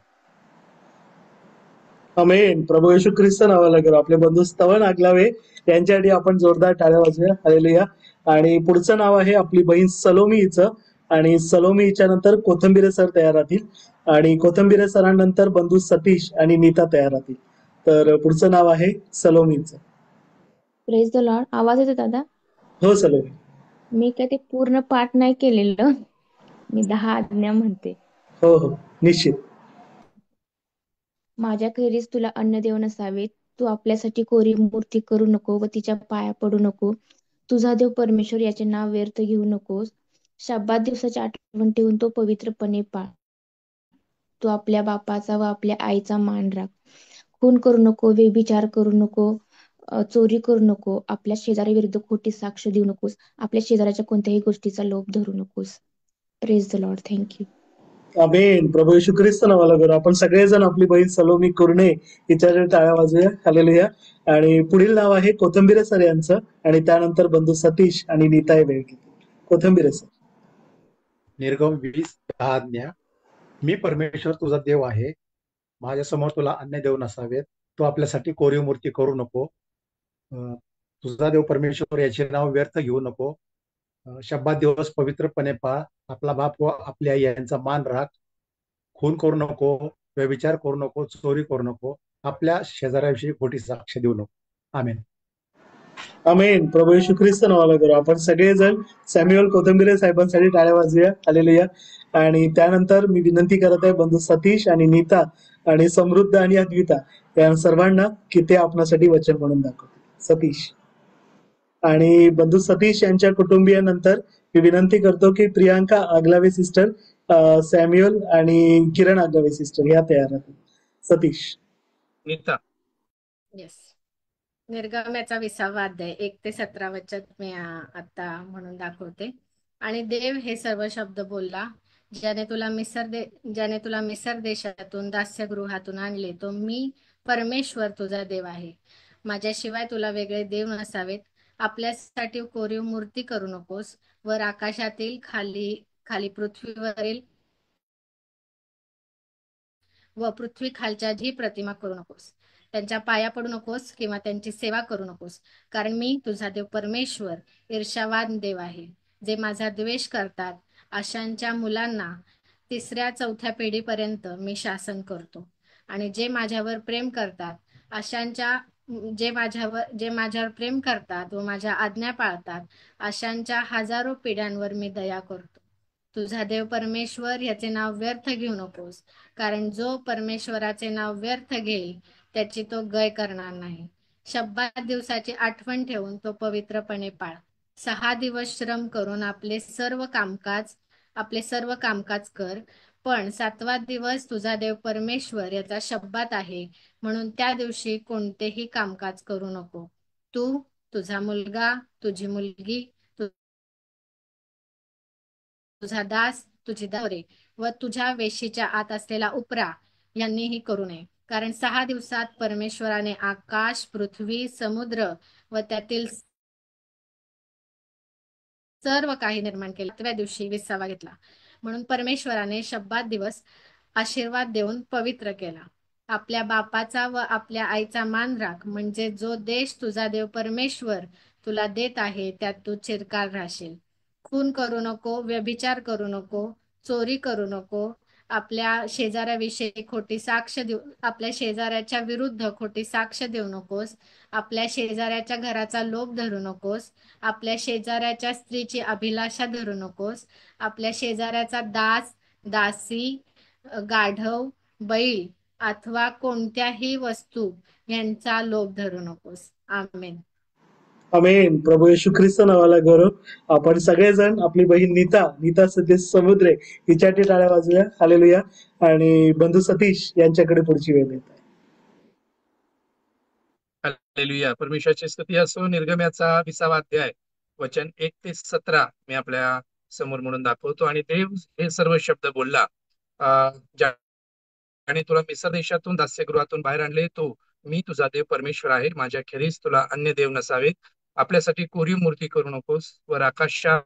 आमेन. प्रभू येशू ख्रिस्त नावाला करू. आपले बंधू स्तवन आगलावे यांच्यासाठी आपण जोरदार टाळ्या वाजूया. हालेलुया. आणि पुढचं नाव आहे आपली बहीण सलोमी हिचं. आणि सलोमी हिच्या नंतर कोथंबिरे सर तयार राहतील. आणि कोथंबिरे सरांनंतर बंधू सतीश आणि नीता तयार राहतील. तर पुढचं नाव आहे सलोमीचं. Praise the Lord. आवाज येतो दादा? हो सलोमी. मी काय ते पूर्ण पाठ नाही केलेलं, मी 10 आज्ञा म्हणते. हो हो, निश्चित. माझ्या खेरीज तुला अन्न देव नसावे. तू आपल्यासाठी कोरी मूर्ती करू नको व तिच्या पाया पडू नको. तुझा देव परमेश्वर याचे नाव व्यर्थ घेऊ नकोस. शाबात दिवसाची आठवण ठेवून तो पवित्रपणे पाळ. तू आपल्या बापाचा व आपल्या आईचा मान राख. खून करू नको, व्यभिचार करू नको, चोरी करू नको, आपल्या शेजाऱ्याविरुद्ध खोटी साक्ष देऊ नकोस, आपल्या शेजाऱ्याच्या कोणत्याही गोष्टीचा लोभ धरू नकोस. Praise the Lord. थँक्यू. आमेन. प्रभू येशू ख्रिस्त नावाला करू. आपण सगळेजण आपली बहीण सलोमी कुर्णे हिच्याकडे टाळ्या वाजूया. हालेलुया. आणि पुढील नाव आहे कोथंबिरे सर यांचं, आणि त्यानंतर बंधू सतीश आणि नीताई बेळके. कोथंबिरे सर. निर्गम 20:10 आज्ञा. मी परमेश्वर तुझा देव आहे, माझ्यासमोर तुला अन्य देव नसावेत. तू आपल्यासाठी कोरीव मूर्ती करू नको. तुझा देव परमेश्वर याचे नाव व्यर्थ घेऊ नको. शब्दात दिवस पवित्रपणे पाळ. आपला बाप व आपली आई यांचा मान राख. खून करू नको, व्यभिचार करू नको, चोरी करू नको, आपल्या शेजाऱ्याविषयी खोटी साक्ष देऊ नको. आमेन. आमेन. प्रभू येशू ख्रिस्त नावाला करू. आपण सगळेजण सॅम्युअल कोथंबिरे साहेबांसाठी टाळ्या वाजूया. हालेलुया. आणि त्यानंतर मी विनंती करत आहे बंधू सतीश आणि नीता आणि समृद्ध आणि अद्विता या सर्वांना की ते आपणासाठी वचन म्हणून दाखवतील. सतीश आणि बंधू सतीश यांच्या कुटुंबियांनंतर मी विनंती करतो की प्रियांका आगलावे सिस्टर, सॅम्युअल आणि किरण आगलावे सिस्टर या तयार राहतील. सतीश. नीता. येस. निर्गमनाचा 20वा अध्याय 1 ते 17 वचन मी आता म्हणून दाखवते. आणि देव हे सर्व शब्द बोलला, ज्याने तुला मिसर देशातून दास्यगृहातून आणले, तो मी परमेश्वर तुझा देव आहे. माझ्याशिवाय तुला वेगळे देव नसावेत. आपल्यासाठी कोरीव मूर्ती करू नकोस. वर आकाशातील खाली पृथ्वीवरील व पृथ्वी खालच्या जी प्रतिमा करू नकोस. त्यांच्या पाया पडू नकोस किंवा त्यांची सेवा करू नकोस, कारण मी तुझा देव परमेश्वर ईर्ष्यावान देव आहे. जे माझा द्वेष करतात अशांच्या मुलांना 3ऱ्या-4थ्या पिढीपर्यंत मी शासन करतो. आणि जे माझ्यावर प्रेम करतात जे माझ्यावर प्रेम करतात व माझ्या आज्ञा पाळतात अशांच्या हजारो पिढ्यांवर मी दया करतो. तुझा देव परमेश्वर याचे नाव व्यर्थ घेऊ नकोस, कारण जो परमेश्वराचे नाव व्यर्थ घेईल त्याची तो गय करणार नाही. शब्दात दिवसाची आठवण ठेवून तो पवित्रपणे पाळ. 6 दिवस श्रम करून आपले सर्व कामकाज कर, पण 7वा दिवस तुझा देव परमेश्वर याचा शब्दात आहे, म्हणून त्या दिवशी कोणतेही कामकाज करू नको. तू, तुझा मुलगा, तुझी मुलगी, तुझा दास, तुझी दारे व तुझ्या वेशीच्या आत असलेला उपरा यांनीही करू नये. कारण 6 दिवसात परमेश्वराने आकाश, पृथ्वी, समुद्र व त्यातील सर्व काही निर्माण केले. 7व्या दिवशी विसावा घेतला. म्हणून परमेश्वराने शब्दात दिवस आशीर्वाद देऊन पवित्र केला. आपल्या बापाचा व आपल्या आईचा मान राख, म्हणजे जो देश तुझा देव परमेश्वर तुला देत आहे त्यात तू चिरकाल राहशील. खून करू नको, व्यभिचार करू नको, चोरी करू नको, आपल्या शेजाऱ्याच्या विरुद्ध खोटी साक्ष देऊ नकोस, आपल्या शेजाऱ्याच्या घराचा लोभ धरू नकोस, आपल्या शेजाऱ्याच्या स्त्रीची अभिलाषा धरू नकोस, आपल्या शेजाऱ्याचा दास, दासी, गाढव, बैल अथवा कोणत्याही वस्तू यांचा लोभ धरू नकोस. आमेन. आमेन. प्रभू येशू ख्रिस्त नावाला गौरव. आपण सगळेजण आपली बहीण नीता सतीश समुद्रे हिच्यासाठी टाळ्या वाजूया. हालेलुया. आणि बंधू सतीश यांच्याकडे पुढची वेळ देत आहे. हालेलुया. परमेश्वराची स्तुती असो. निर्गमनाचा 20वा अध्याय वचन 1 ते 17 मी आपल्या समोर म्हणून दाखवतो. आणि देव हे सर्व शब्द बोलला, आणि तुला मिसर देशातून दास्यगृहातून बाहेर आणले, तो मी तुझा देव परमेश्वर आहे. माझ्या खेरीज तुला अन्य देव नसावेत. आपल्यासाठी कोरीव मूर्ती करू नकोस. वर आकाशात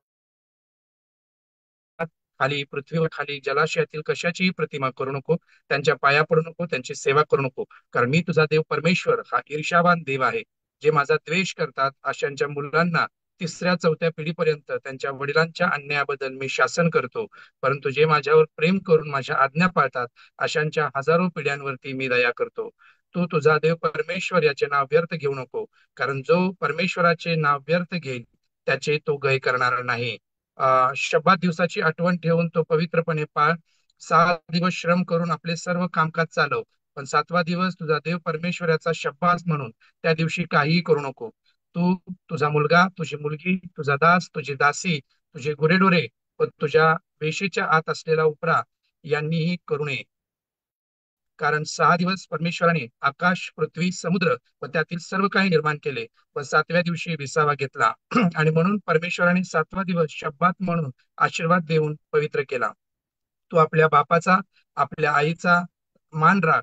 खाली पृथ्वीवर खाली जलाशयातील कशाचीही प्रतिमा करू नको. त्यांच्या पाया पडू नको, त्यांची सेवा करू नको, कारण मी तुझा देव परमेश्वर हा ईर्ष्यावान देव आहे. जे माझा द्वेष करतात अशांच्या मुलांना 3ऱ्या-4थ्या पिढीपर्यंत त्यांच्या वडिलांच्या अन्यायाबद्दल मी शासन करतो. परंतु जे माझ्यावर प्रेम करून माझ्या आज्ञा पाळतात अशांच्या हजारो पिढ्यांवरती मी दया करतो. तू तुझा देव परमेश्वर याचे नाव व्यर्थ घेऊ नको, कारण जो परमेश्वराचे नाव व्यर्थ घेईल त्याचे तो गय करणार नाही. शब्दात दिवसाची आठवण ठेवून तो पवित्रपणे पाळ. 6 दिवस श्रम करून आपले सर्व कामकाज चालव, पण 7वा दिवस तुझा देव परमेश्वराचा शब्दास म्हणून त्या दिवशी काहीही करू नको. तू, तुझा मुलगा, तुझी मुलगी, तुझा दास, तुझी दासी, तुझे गुरेढोरे व तुझ्या वेशीच्या आत असलेला उपरा यांनीही करू नये. कारण 6 दिवस परमेश्वराने आकाश, पृथ्वी, समुद्र व त्यातील सर्व काही निर्माण केले व 7व्या दिवशी विसावा घेतला. आणि म्हणून परमेश्वराने 7वा दिवस शब्दात म्हणून आशीर्वाद देऊन पवित्र केला. तू आपल्या बापाचा आपल्या आईचा मान राख.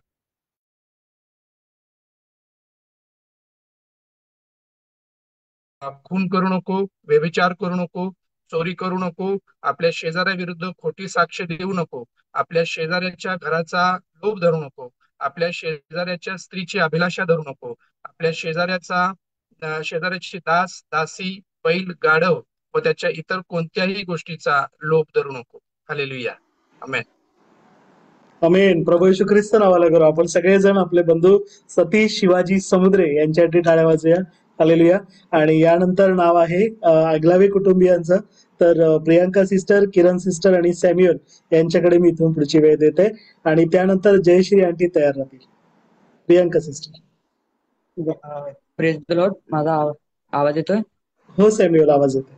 खून करू नको, व्यभिचार करू नको, चोरी करू नको, आपल्या शेजाऱ्याविरुद्ध खोटी साक्ष देऊ नको, आपल्या शेजाऱ्याच्या घराचा लोभ धरू नको, आपल्या शेजाऱ्याच्या स्त्रीची अभिलाषा धरू नको, आपल्या शेजाऱ्याची दास दासी बैल गाढव व त्याच्या इतर कोणत्याही गोष्टीचा लोभ धरू नको. हालेलुया. आमेन. अमेन. प्रभू येशू ख्रिस्त नावाला करू आपण सगळेजण आपले बंधू सतीश शिवाजी समुद्रे यांच्यासाठी टाळ्या वाजूया. हालेलुया. आणि यानंतर नाव आहे आगलावे कुटुंबियांचं. तर प्रियांका सिस्टर, किरण सिस्टर आणि सॅम्युअल यांच्याकडे मी इथून पुढची वेळ देते आणि त्यानंतर जयश्री आंटी तयार राहतील. Priyanka sister. Praise the Lord. माझा आवाज येतोय? हो सॅम्युअल, आवाज येतोय.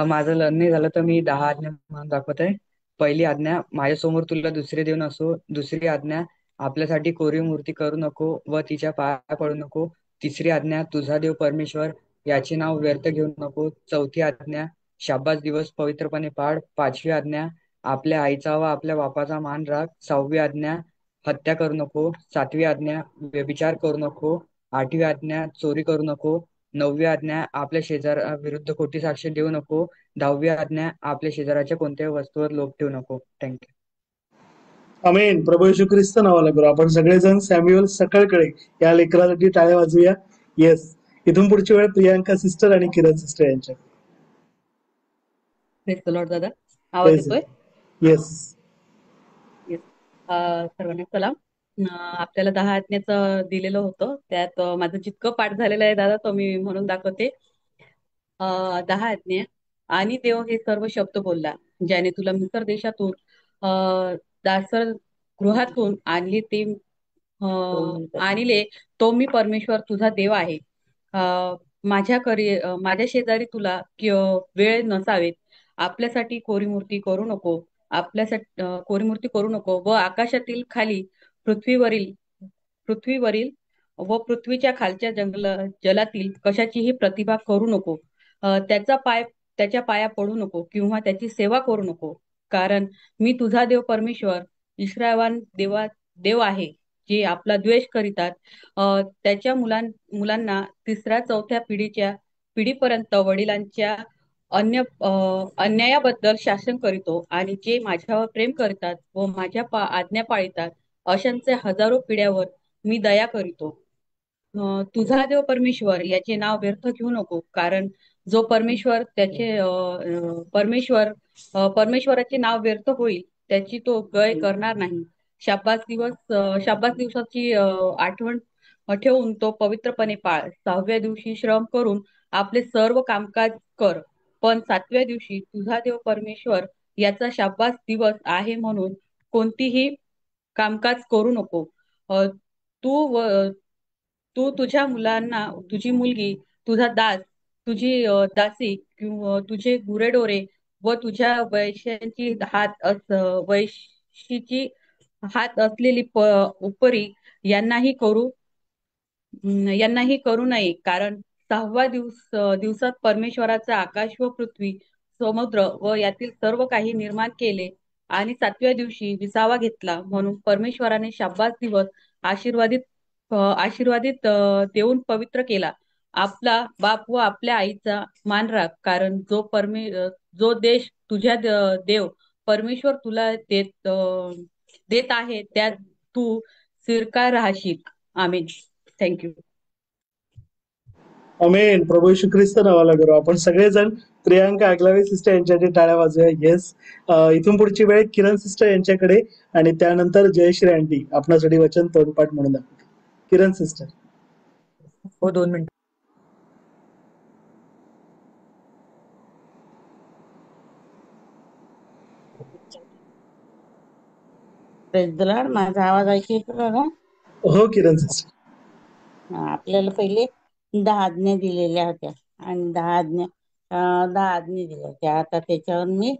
माझं लग्न नाही झालं तर मी 10 आज्ञा म्हणून दाखवत आहे. पहिली आज्ञा, माझ्यासमोर तुला दुसरे देव नसो. दुसरी आज्ञा, आपल्यासाठी कोरीव मूर्ती करू नको व तिच्या पाया पडू नको. तिसरी आज्ञा, तुझा देव परमेश्वर याचे नाव व्यर्थ घेऊ नको. चौथी आज्ञा, शाब्बास दिवस पवित्रपणे पाळ. पाचवी आज्ञा, आपल्या आईचा व आपल्या बापाचा मान राख. सहावी आज्ञा, हत्या करू नको. सातवी आज्ञा, व्यभिचार करू नको. आठवी आज्ञा, चोरी करू नको. नववी आज्ञा, आपल्या शेजाऱ्याविरुद्ध खोटी साक्ष देऊ नको. दहावी आज्ञा, आपल्या शेजाऱ्याच्या कोणत्याही वस्तूवर लोभ ठेवू नको. थँक्यू. अमेन. प्रभू येशू ख्रिस्त नावाला करू आपण सगळेजण सॅम्युअल सकाळकडे या लेकरासाठी टाळ्या वाजूया. येस. इथून पुढची वेळ प्रियांका सिस्टर आणि किरण सिस्टर यांच्या. Praise the Lord. दादा आवाज येतोय? येस. सर्वांना सलाम. आपल्याला 10 आज्ञाचं दिलेलं होतं, त्यात माझं जितकं पाठ झालेलं आहे दादा तो मी म्हणून दाखवते. 10 आज्ञा. आणि देव हे सर्व शब्द बोलला, ज्याने तुला मिस्र देशातून दासर गृहातून आणली ते आणले. तो मी परमेश्वर तुझा देव आहे. माझ्या शेजारी तुला वेळ नसावेत. आपल्यासाठी कोरीमूर्ती करू नको. आपल्यासाठी कोरीमूर्ती करू नको व आकाशातील खाली पृथ्वीवरील व पृथ्वीच्या खालच्या जलातील कशाचीही प्रतिभा करू नको. त्याच्या पाया पडू नको किंवा त्याची सेवा करू नको. कारण मी तुझा देव परमेश्वर इस्रायवान देव आहे, जे आपला द्वेष करीतात. त्याच्या मुलांना तिसऱ्या चौथ्या पिढीपर्यंत वडिलांच्या अन्यायाबद्दल शासन करीतो आणि जे माझ्यावर प्रेम करतात व माझ्या आज्ञा पाळतात अशांचे हजारो पिढ्यावर मी दया करीतो. तुझा देव परमेश्वर याचे नाव व्यर्थ घेऊ नको. कारण जो परमेश्वराचे नाव व्यर्थ होईल त्याची तो गय करणार नाही. शाब्बास दिवसाची आठवण ठेवून तो पवित्रपणे पाळ. 6व्या दिवशी श्रम करून आपले सर्व कामकाज कर, पण 7व्या दिवशी तुझा देव परमेश्वर याचा शाब्बास दिवस आहे म्हणून कोणतीही कामकाज करू नको. तू तुझ्या मुलांना, तुझी मुलगी, तुझा दास, तुझी दासी किंवा तुझे गुरेढोरे व तुझ्या वैशीची हात असलेली उपरी यांनाही करू नये. कारण 6व्या दिवसात परमेश्वराचा आकाश व पृथ्वी, समुद्र व यातील सर्व काही निर्माण केले आणि 7व्या दिवशी विसावा घेतला. म्हणून परमेश्वराने शाब्बास दिवस आशीर्वादित देऊन पवित्र केला. आपला बाप व आपल्या आईचा मान राख. कारण जो देश तुझ्या देव परमेश्वर तुला देत आहे त्यात तू स्थिरकार राहशील. आमेन. थँक्यू. अमेन. प्रभू येशू ख्रिस्त नावाला करू आपण सगळेजण प्रियांका आगलावे सिस्टर यांच्यासाठी टाळ्या वाजूया. येस. इथून पुढची वेळ किरण सिस्टर यांच्याकडे आणि त्यानंतर जयश्री आंटी आपणासाठी वचन तोंडपाठ म्हणून दाखवते. किरण सिस्टर. हो, 2 मिनिट. Praise the Lord. माझा आवाज ऐकू येतो का? हो किरण सिस्टर. आपल्याला पहिले 10 आज्ञा दिलेल्या होत्या आणि 10 आज्ञा दिल्या होत्या. आता त्याच्यावर मी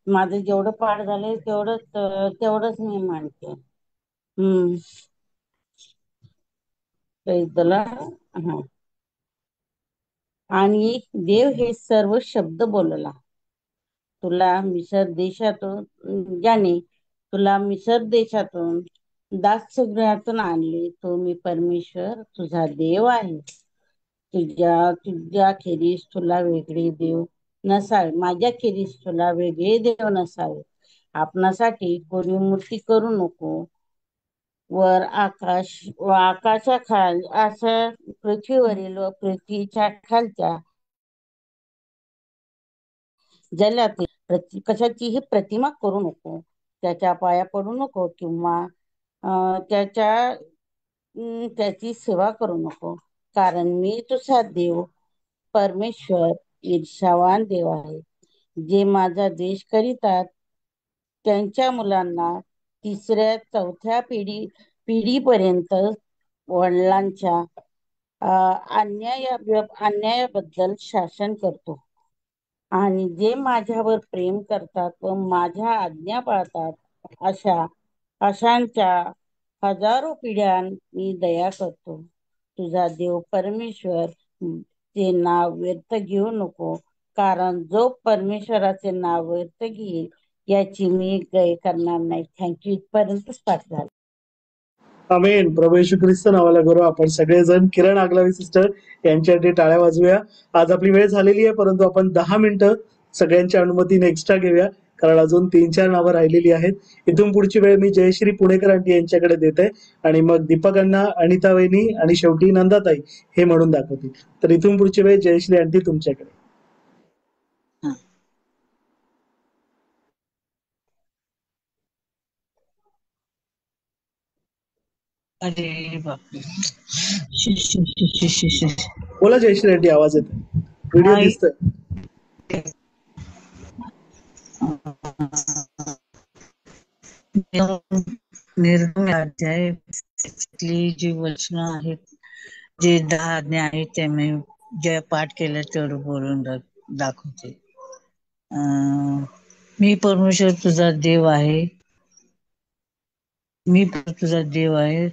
माझं जेवढं पाठ झालंय तेवढंच मी मांडते. Praise the Lord. हा. आणि देव हे सर्व शब्द बोलला, तुला मिसर देशातून ज्याने तुला मिसर देशातून दास्यगृहातून आणले, तो मी परमेश्वर तुझा देव आहे. तुझ्या खेरीस तुला वेगळे देव नसावे, माझ्या खेरीस तुला वेगळे देव नसावे. आपणासाठी कोरी मूर्ती करू नको. वर आकाशाखाल अशा पृथ्वीवरील व पृथ्वीच्या खालच्या जलातील कशाचीही प्रतिमा करू नको. त्याच्या पाया पडू नको किंवा त्याची सेवा करू नको. कारण मी तुझा देव परमेश्वर ईर्ष्यावान देव आहे. जे माझा द्वेष करीतात त्यांच्या मुलांना 3ऱ्या 4थ्या पिढीपर्यंत वडिलांच्या अन्यायाबद्दल शासन करतो. आणि जे माझ्यावर प्रेम करतात व माझ्या आज्ञा पाळतात अशांच्या हजारो पिढ्यांनी दया करतो. तुझा देव परमेश्वर चे नाव व्यर्थ घेऊ नको, कारण जो परमेश्वराचे नाव व्यर्थ घेईल याची मी गय करणार नाही. थँक्यू. इथपर्यंतच पाठ झालं. आमेन. प्रभू येशू ख्रिस्त नावाला करू. आपण सगळेजण किरण आगलावी सिस्टर यांच्यासाठी टाळ्या वाजवूया. आज आपली वेळ झालेली आहे, परंतु आपण 10 मिनिटं सगळ्यांच्या अनुमतीने एक्स्ट्रा घेऊया, कारण अजून 3-4 नावं राहिलेली आहेत. इथून पुढची वेळ मी जयश्री पुणेकर आंटी यांच्याकडे देते आणि मग दीपक अण्णा, अनिता वहिनी आणि शेवटी नंदाताई हे म्हणून दाखवतील. तर इथून पुढची वेळ जयश्री आंटी तुमच्याकडे. अरे बापरे. बोला जयश्री आंटी, आवाज येतो, व्हिडिओ दिसतोय. निर्गम अध्याय जी वचन आहेत, जे 10 आज्ञा आहेत, ते मी जे पाठ केलं तेवढं बोलून दाखवते. मी परमेश्वर तुझा देव आहे. मी तुझा देव आहे.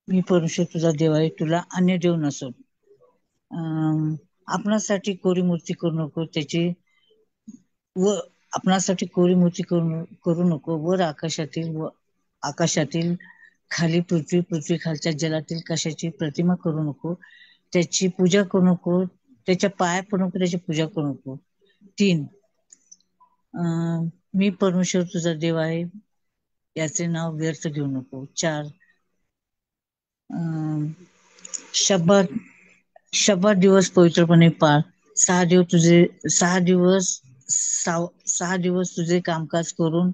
मी परमेश्वर तुझा देव आहे, तुला अन्य देव नसो. आपणासाठी कोरी मूर्ती करू नको. आपणासाठी कोरी मूर्ती करू नको. वर आकाशातील खाली पृथ्वी खालच्या जलातील कशाची प्रतिमा करू नको. त्याची पूजा करू नको. त्याच्या पाया पडू नको. त्याची पूजा करू नको. 3 मी परमेश्वर तुझा देव आहे, याचे नाव व्यर्थ घेऊ नको. 4 शब्बात दिवस पवित्रपणे पाळ. 6 दिवस तुझे कामकाज करून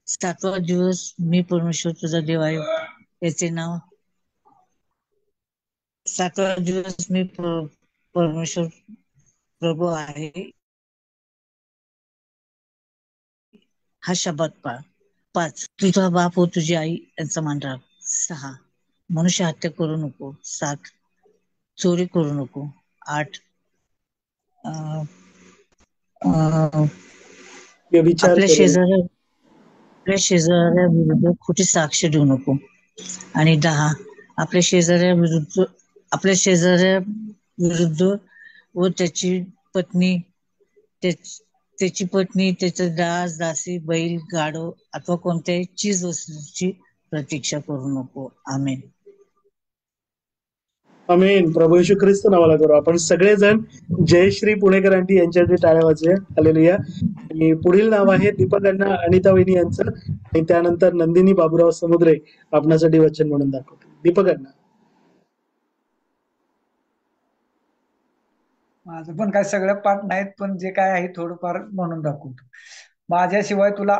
7वा दिवस मी परमेश्वर तुझा देव आहे, याचे नाव. 7वा दिवस मी परमेश्वर प्रभू आहे, हा शब्बात पाळ. 5 तुझा बाप व तुझी आई यांचा मान राख. 6 मनुष्य हत्या करू नको. 7 चोरी करू नको. 8 आपल्या शेजाऱ्या विरुद्ध खोटी साक्ष देऊ नको. आणि 10 आपल्या शेजाऱ्या विरुद्ध व त्याची पत्नी, त्याचा दास, दासी, बैल, गाढव अथवा कोणत्याही चीज वस्तूची प्रतीक्षा करू नको. आमेन. आमेन. प्रभू येशू ख्रिस्त नावाला करू. आपण सगळेजण जयश्री पुणेकर आंटी यांच्यासाठी टाळ्या वाजूया. हालेलुया. आणि पुढील नाव आहे दीपक अण्णा, अनिता वहिनी यांचं, आणि त्यानंतर नंदिनी बाबूराव समुद्रे आपणासाठी वचन म्हणून दाखवते. दीपक अण्णा. माझं पण काय सगळं पाठ नाहीत, पण जे काय आहे थोडंफार म्हणून दाखवतो. माझ्याशिवाय तुला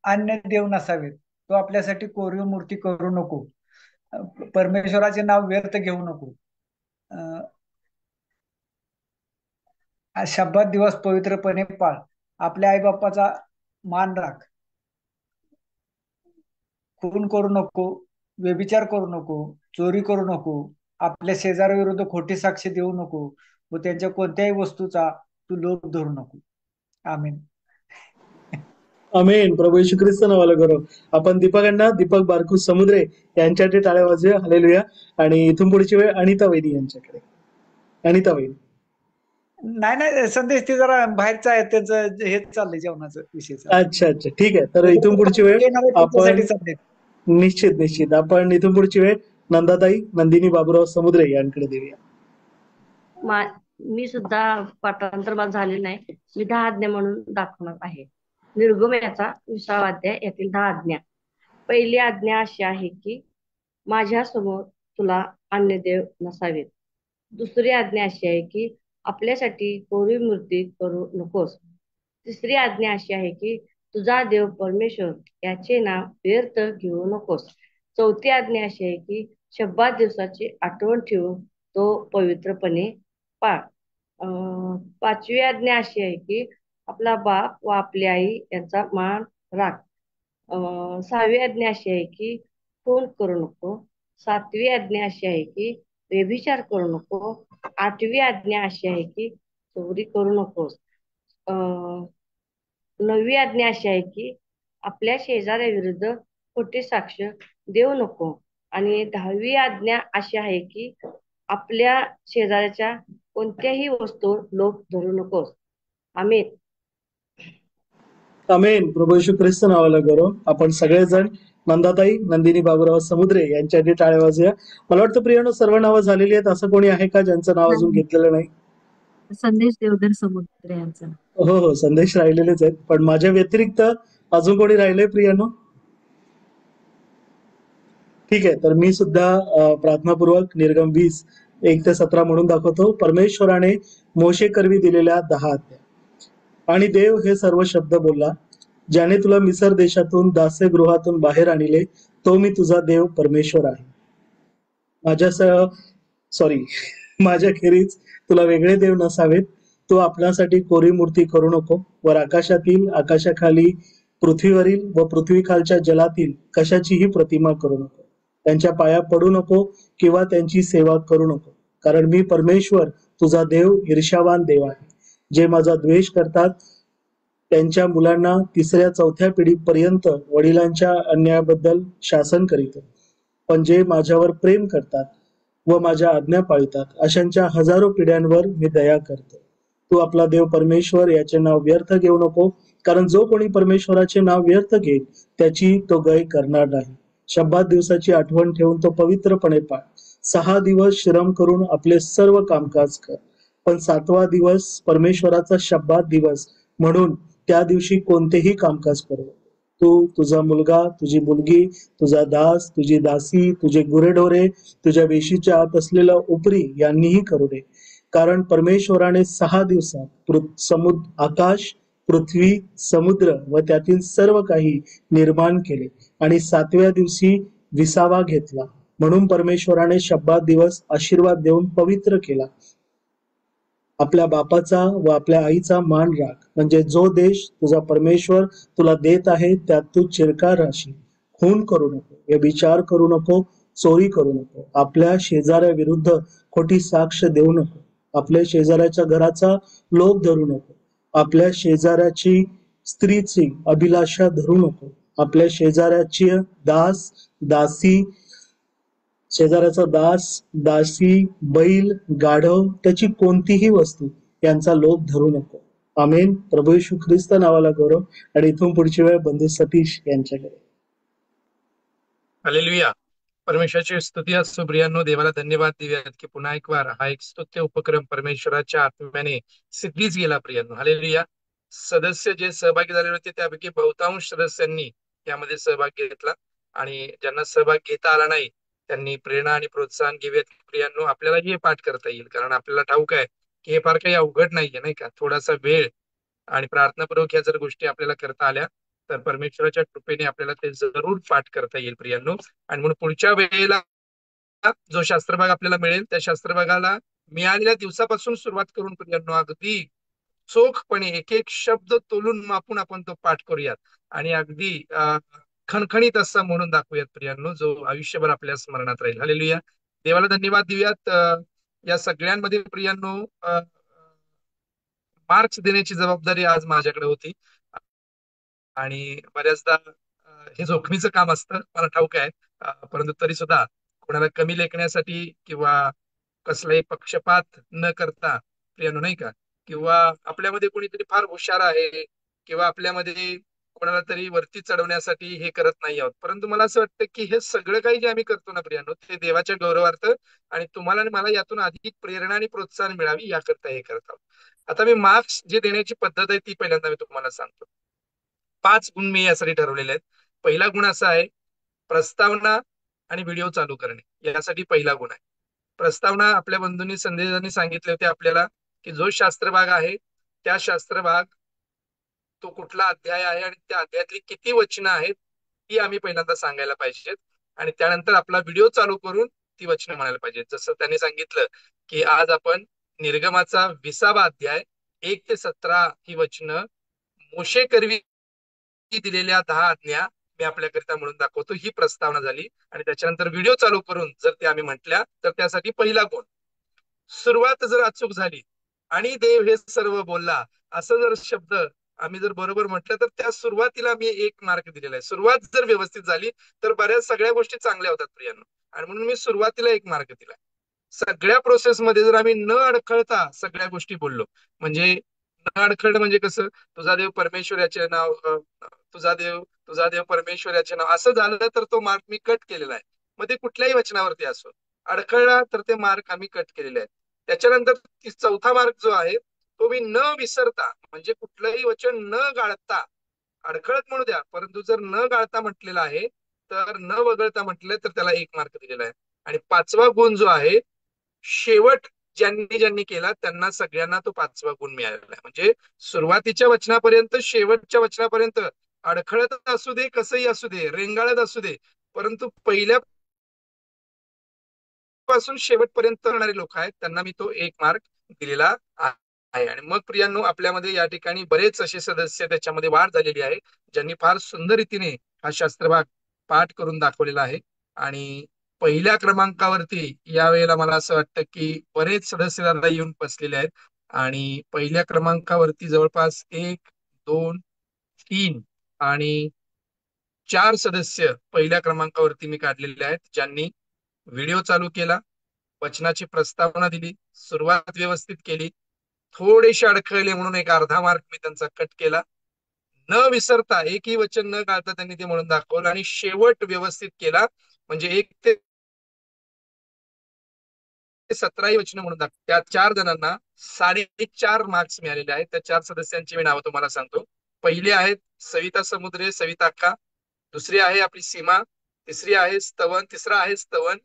अन्य देव नसावेत. तो आपल्यासाठी कोरीव मूर्ती करू नको. परमेश्वराचे नाव व्यर्थ घेऊ नको. शब्बात दिवस पवित्रपणे पाळ. आपल्या आईबापाचा मान राख. खून करू नको. व्यभिचार करू नको. चोरी करू नको. आपल्या शेजाऱ्याविरुद्ध खोटी साक्ष देऊ नको व त्यांच्या कोणत्याही वस्तूचा तू लोभ धरू नको. आमीन. आमेन. प्रभू येशू ख्रिस्त नावाला करू. आपण दीपक अण्णा, दीपक बारकू समुद्रे यांच्यासाठी टाळ्या वाजूया. हालेलुया. आणि इथून पुढची वेळ अनिता वहिनी यांच्याकडे. अनिता वहिनी. नाही नाही संदेश ते जरा बाहेरचं आहे, त्याचं हे चाललंय, जेवणाचं विषय चाललंय. अच्छा अच्छा, ठीक आहे. तर इथून पुढची वेळ येणार आहे आपण त्यांच्यासाठी चाललंय. निश्चित निश्चित आपण इथून पुढची वेळ नंदाताई नंदिनी बाबूराव समुद्रे यांकडे देऊया. मी सुद्धा पाठांतर माझं झालेलं नाही. मी 10 आज्ञा म्हणून दाखवणार आहे. निर्गमयाचा 20वा अध्याय, यातील 10 आज्ञा. पहिली आज्ञा अशी आहे की माझ्या समोर तुला अन्य देव नसावेत. दुसरी आज्ञा अशी आहे की आपल्यासाठी कोरीव मूर्ती करू नकोस. तिसरी आज्ञा अशी आहे की तुझा देव परमेश्वर याचे नाव व्यर्थ घेऊ नकोस. चौथी आज्ञा अशी आहे की शब्बात दिवसाची आठवण ठेवून तो पवित्रपणे पाळ. पाचवी आज्ञा अशी आहे की आपला बाप व आपली आई यांचा मान राख. सहावी आज्ञा अशी आहे की खून करू नको. सातवी आज्ञा अशी आहे की व्यभिचार करू नको. आठवी आज्ञा अशी आहे की चोरी करू नकोस. नववी आज्ञा अशी आहे की आपल्या शेजाऱ्याविरुद्ध खोटी साक्ष देऊ नको. आणि 10वी आज्ञा अशी आहे की आपल्या शेजाऱ्याच्या कोणत्याही वस्तूवर लोभ धरू नकोस. आमेन. आमेन. प्रभू येशू ख्रिस्त नावाला करो. आपण सगळेजण नंदाताई नंदिनी बाबूराव समुद्रे यांच्यासाठी टाळ्या वाजूया. मला वाटतं प्रियानो सर्व नावं झालेली आहेत. असं कोणी आहे का ज्यांचं नाव अजून घेतलेलं नाही? संदेश देवधर समुद्रे यांचं. हो हो, संदेश राहिलेलेच आहेत, पण माझ्या व्यतिरिक्त अजून कोणी राहिलंय प्रियानो? ठीक आहे, तर मी सुद्धा प्रार्थनापूर्वक निर्गम 20:1-17 म्हणून दाखवतो. परमेश्वराने मोशे करवी दिलेल्या 10 आज्ञा. आणि देव हे सर्व शब्द बोलला, ज्याने तुला मिसर देशातून दास्यगृहातून बाहेर आणले, तो मी तुझा देव परमेश्वर आहे. माझ्या खेरीज तुला वेगळे देव नसावेत. तू आपल्यासाठी कोरी मूर्ती करू नको. वर आकाशातील, आकाशाखाली, पृथ्वीवरील व पृथ्वीखालच्या जलातील कशाचीही प्रतिमा करू नको. त्यांच्या पाया पडू नको किंवा त्यांची सेवा करू नको. कारण मी परमेश्वर तुझा देव ईर्ष्यावान देव आहे, जे माझा द्वेष करतात त्यांच्या मुलांना 3ऱ्या-4थ्या पिढीपर्यंत वडिलांच्या अन्यायाबद्दल शासन करीतो. पण जे माझ्यावर प्रेम करतात व माझ्या आज्ञा पाळतात अशांच्या हजारो पिढ्यांवर मी दया करतो. तू आपला देव परमेश्वर याचे नाव व्यर्थ घेऊ नको, कारण जो कोणी परमेश्वराचे नाव व्यर्थ घेईल त्याची तो गय करणार नाही. शब्बात दिवसाची आठवण ठेवून तो पवित्रपणे पाळ. 6 दिवस श्रम करून आपले सर्व कामकाज कर, पण 7वा दिवस परमेश्वराचा शब्बात दिवस म्हणून त्या दिवशी कोणतेही कामकाज करू. तू, तुझा मुलगा, तुझी मुलगी, तुझा दास, तुझी दासी, तुझे गुरेढोरे, तुझ्या वेशीच्या आत असलेला उपरी यांनीही करू नये. कारण परमेश्वराने 6 दिवसात आकाश, पृथ्वी, समुद्र व त्यातील सर्व काही निर्माण केले आणि 7व्या दिवशी विसावा घेतला. म्हणून परमेश्वराने शब्बात दिवस आशीर्वाद देऊन पवित्र केला. आपल्या बापाचा व आपल्या आईचा मान राख, म्हणजे जो देश तुझा परमेश्वर तुला देत आहे त्यात तू चिरकार राहशील. खून करू नको, व्यभिचार करू नको, चोरी करू नको, आपल्या शेजाऱ्याविरुद्ध खोटी साक्ष देऊ नको, आपल्या शेजाऱ्याच्या घराचा लोभ धरू नको, आपल्या शेजाऱ्याची स्त्रीची अभिलाषा धरू नको, आपल्या शेजाऱ्याची शेजाऱ्याचा दास, दासी, बैल, गाढव, त्याची कोणतीही वस्तू यांचा लोभ धरू नको. आमेन. प्रभू येशू ख्रिस्त नावाला गौरव. आणि इथून पुढची वेळ बंधू सतीश यांच्याकडे. हालेलुया. परमेश्वराची स्तुती असो. प्रियांनो, देवाला धन्यवाद देऊयात की पुन्हा एक वार हा एक स्तुत्य उपक्रम परमेश्वराच्या आत्म्याने सिद्धीच गेला. प्रियांनो, हालेलुया. सदस्य जे सहभागी झालेले होते त्यापैकी बहुतांश सदस्यांनी यामध्ये सहभाग घेतला, आणि ज्यांना सहभाग घेता आला नाही त्यांनी प्रेरणा आणि प्रोत्साहन घेऊयात. प्रियांनो, आपल्यालाही हे पाठ करता येईल, कारण आपल्याला ठाऊक आहे की हे फार काही अवघड नाहीये, नाही का? थोडासा वेळ आणि प्रार्थनापूर्वक ह्या जर गोष्टी आपल्याला करता आल्या तर परमेश्वराच्या कृपेने आपल्याला ते जरूर पाठ करता येईल. प्रियांनो, आणि म्हणून पुढच्या वेळेला जो शास्त्रभाग आपल्याला मिळेल त्या शास्त्रभागाला मिळालेल्या दिवसापासून सुरुवात करून प्रियांनो अगदी चोखपणे एक एक शब्द तोलून मापून आपण तो पाठ करूयात आणि अगदी खणखणीत असा म्हणून दाखवूयात प्रियांनो, जो आयुष्यभर आपल्या स्मरणात राहील. हालेलुया. देवाला धन्यवाद देऊयात. या सगळ्यांमध्ये प्रियांनो मार्क्स देण्याची जबाबदारी आज माझ्याकडे होती, आणि बऱ्याचदा हे जोखमीचं काम असतं, मला ठाऊक आहे. परंतु तरी सुद्धा कोणाला कमी लेखण्यासाठी किंवा कसलाही पक्षपात न करता प्रियांनो, नाही का, किंवा आपल्यामध्ये कोणीतरी फार हुशार आहे किंवा आपल्यामध्ये कोणाला तरी वरती चढवण्यासाठी हे करत नाही आहोत. परंतु मला असं वाटतं की हे सगळं काही जे आम्ही करतो ना प्रियानो, ते देवाच्या गौरवार्थ आणि तुम्हाला आणि मला यातून अधिक प्रेरणा आणि प्रोत्साहन मिळावी याकरता हे करत आहोत. आता मी मार्क्स जे देण्याची पद्धत आहे ती पहिल्यांदा मी तुम्हाला सांगतो. 5 गुण मी यासाठी ठरवलेले आहेत. पहिला गुण असा आहे, प्रस्तावना आणि व्हिडिओ चालू करणे, यासाठी पहिला गुण आहे. प्रस्तावना आपल्या बंधूंनी संदेशांनी सांगितले होते आपल्याला की जो शास्त्रभाग आहे त्या शास्त्रभाग तो कुठला अध्याय आहे आणि त्या अध्यायातली किती वचनं आहेत ती आम्ही पहिल्यांदा सांगायला पाहिजेत आणि त्यानंतर आपला व्हिडिओ चालू करून ती वचनं म्हणायला पाहिजेत. जसं त्यांनी सांगितलं की आज आपण निर्गमाचा 20वा अध्याय 1 ते 17 ही वचनं मोशे करवी दिलेल्या 10 आज्ञा मी आपल्याकरिता म्हणून दाखवतो, ही प्रस्तावना झाली. आणि त्याच्यानंतर व्हिडिओ चालू करून जर ते आम्ही म्हटल्या तर त्यासाठी पहिला गुण. सुरुवात जर अचूक झाली आणि देव हे सर्व बोलला असं जर शब्द आम्ही जर बरोबर म्हटलं तर त्या सुरुवातीला मी 1 मार्क दिलेला आहे. सुरुवात जर व्यवस्थित झाली तर बऱ्याच सगळ्या गोष्टी चांगल्या होतात प्रियांनो, आणि म्हणून मी सुरुवातीला 1 मार्क दिला. सगळ्या प्रोसेसमध्ये जर आम्ही न अडखळता सगळ्या गोष्टी बोललो, म्हणजे न अडखळ म्हणजे कसं, तुझा देव परमेश्वर याचे नाव, तुझा देव परमेश्वर याचे नाव, असं झालं तर तो मार्क मी कट केलेला आहे. मग ते कुठल्याही वचनावरती असो, अडखळला तर ते मार्क आम्ही कट केलेले आहेत. त्याच्यानंतर चौथा मार्क जो आहे तो मी न विसरता, म्हणजे कुठलंही वचन न गाळता, अडखळत म्हणू द्या परंतु जर न गाळता म्हटलेलं आहे तर न वगळता म्हटलं तर त्याला 1 मार्क दिलेला आहे. आणि 5वा गुण जो आहे, शेवट ज्यांनी ज्यांनी केला त्यांना सगळ्यांना तो 5वा गुण मिळालेला आहे. म्हणजे सुरुवातीच्या वचनापर्यंत शेवटच्या वचनापर्यंत अडखळत असू दे, कसंही असू दे, रेंगाळत असू दे, परंतु पहिल्या पासून शेवटपर्यंत करणारे लोक आहेत त्यांना मी तो 1 मार्क दिलेला आहे. आणि मग प्रियांनो, आपल्यामध्ये या ठिकाणी बरेच असे सदस्य त्याच्यामध्ये वाढ झालेली आहे ज्यांनी फार सुंदर रीतीने हा शास्त्रभाग पाठ करून दाखवलेला आहे. आणि पहिल्या क्रमांकावरती यावेळेला मला असं वाटतं की बरेच सदस्य दादा येऊन बसलेले आहेत. आणि पहिल्या क्रमांकावरती जवळपास 1, 2, 3 आणि 4 सदस्य पहिल्या क्रमांकावरती मी काढलेले आहेत, ज्यांनी व्हिडिओ चालू केला, वचनाची प्रस्तावना दिली, सुरुवात व्यवस्थित केली, थोडेसे अडखळले म्हणून 1 अर्धा मार्क मी त्यांचा कट केला, न विसरता एकही वचन न गाळता त्यांनी ते म्हणून दाखवलं, आणि शेवट व्यवस्थित केला, म्हणजे 1 ते 17 ही वचनं म्हणून दाखवली. त्या 4 जणांना 4.5 मार्क्स मिळालेले आहेत. त्या 4 सदस्यांची मी नावं तुम्हाला सांगतो. पहिले आहेत सविता समुद्रे, सविता अक्का. दुसरी आहे आपली सीमा, तिसरी आहे स्तवन, तिसरा आहे स्तवन,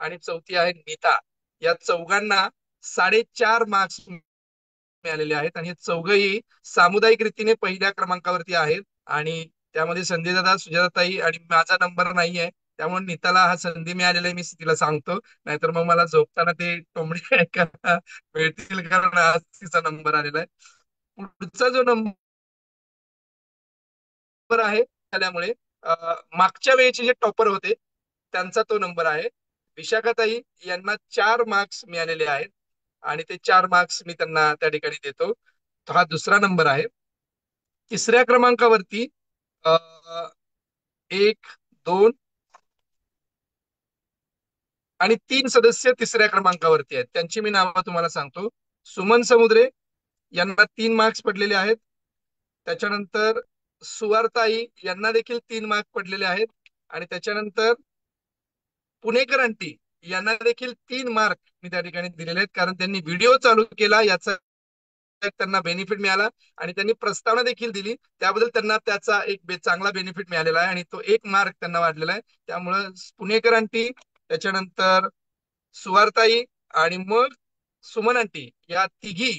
आणि चौथी आहे नीता. या चौघांना 4.5 मार्क्स मिळालेले आहेत. आणि हे चौघही सामुदायिक रीतीने पहिल्या क्रमांकावरती आहेत. आणि त्यामध्ये संजय दादा, सुजाताताई आणि माझा नंबर नाही आहे, त्यामुळे नीताला हा संधी मिळालेला आहे, मी तिला सांगतो, नाहीतर मग मला झोपताना ते टोमणे ऐकायला मिळतील, कारण आज तिचा नंबर आलेला आहे. पुढचा जो नंबर आहे त्यामुळे मागच्या वेळेचे जे टॉपर होते त्यांचा तो नंबर आहे. विशाखाताई यांना 4 मार्क्स मिळालेले आहेत आणि ते 4 मार्क्स मी त्यांना त्या ठिकाणी देतो. तो हा दुसरा नंबर आहे. तिसऱ्या क्रमांकावरती 1, 2 आणि 3 सदस्य तिसऱ्या क्रमांकावरती आहेत. त्यांची मी नावं तुम्हाला सांगतो. सुमन समुद्रे यांना 3 मार्क्स पडलेले आहेत. त्याच्यानंतर सुवारताई यांना देखील 3 मार्क पडलेले आहेत. आणि त्याच्यानंतर पुणेकर आंटी यांना देखील 3 मार्क मी त्या ठिकाणी दिलेले आहेत, कारण त्यांनी व्हिडिओ चालू केला याचा त्यांना बेनिफिट मिळाला आणि त्यांनी प्रस्तावना देखील दिली, त्याबद्दल त्यांना त्याचा एक चांगला बेनिफिट मिळालेला आहे आणि तो 1 मार्क त्यांना वाढलेला आहे. त्यामुळं पुणेकर आंटी, त्याच्यानंतर सुवारताई आणि मग सुमन आंटी या तिघी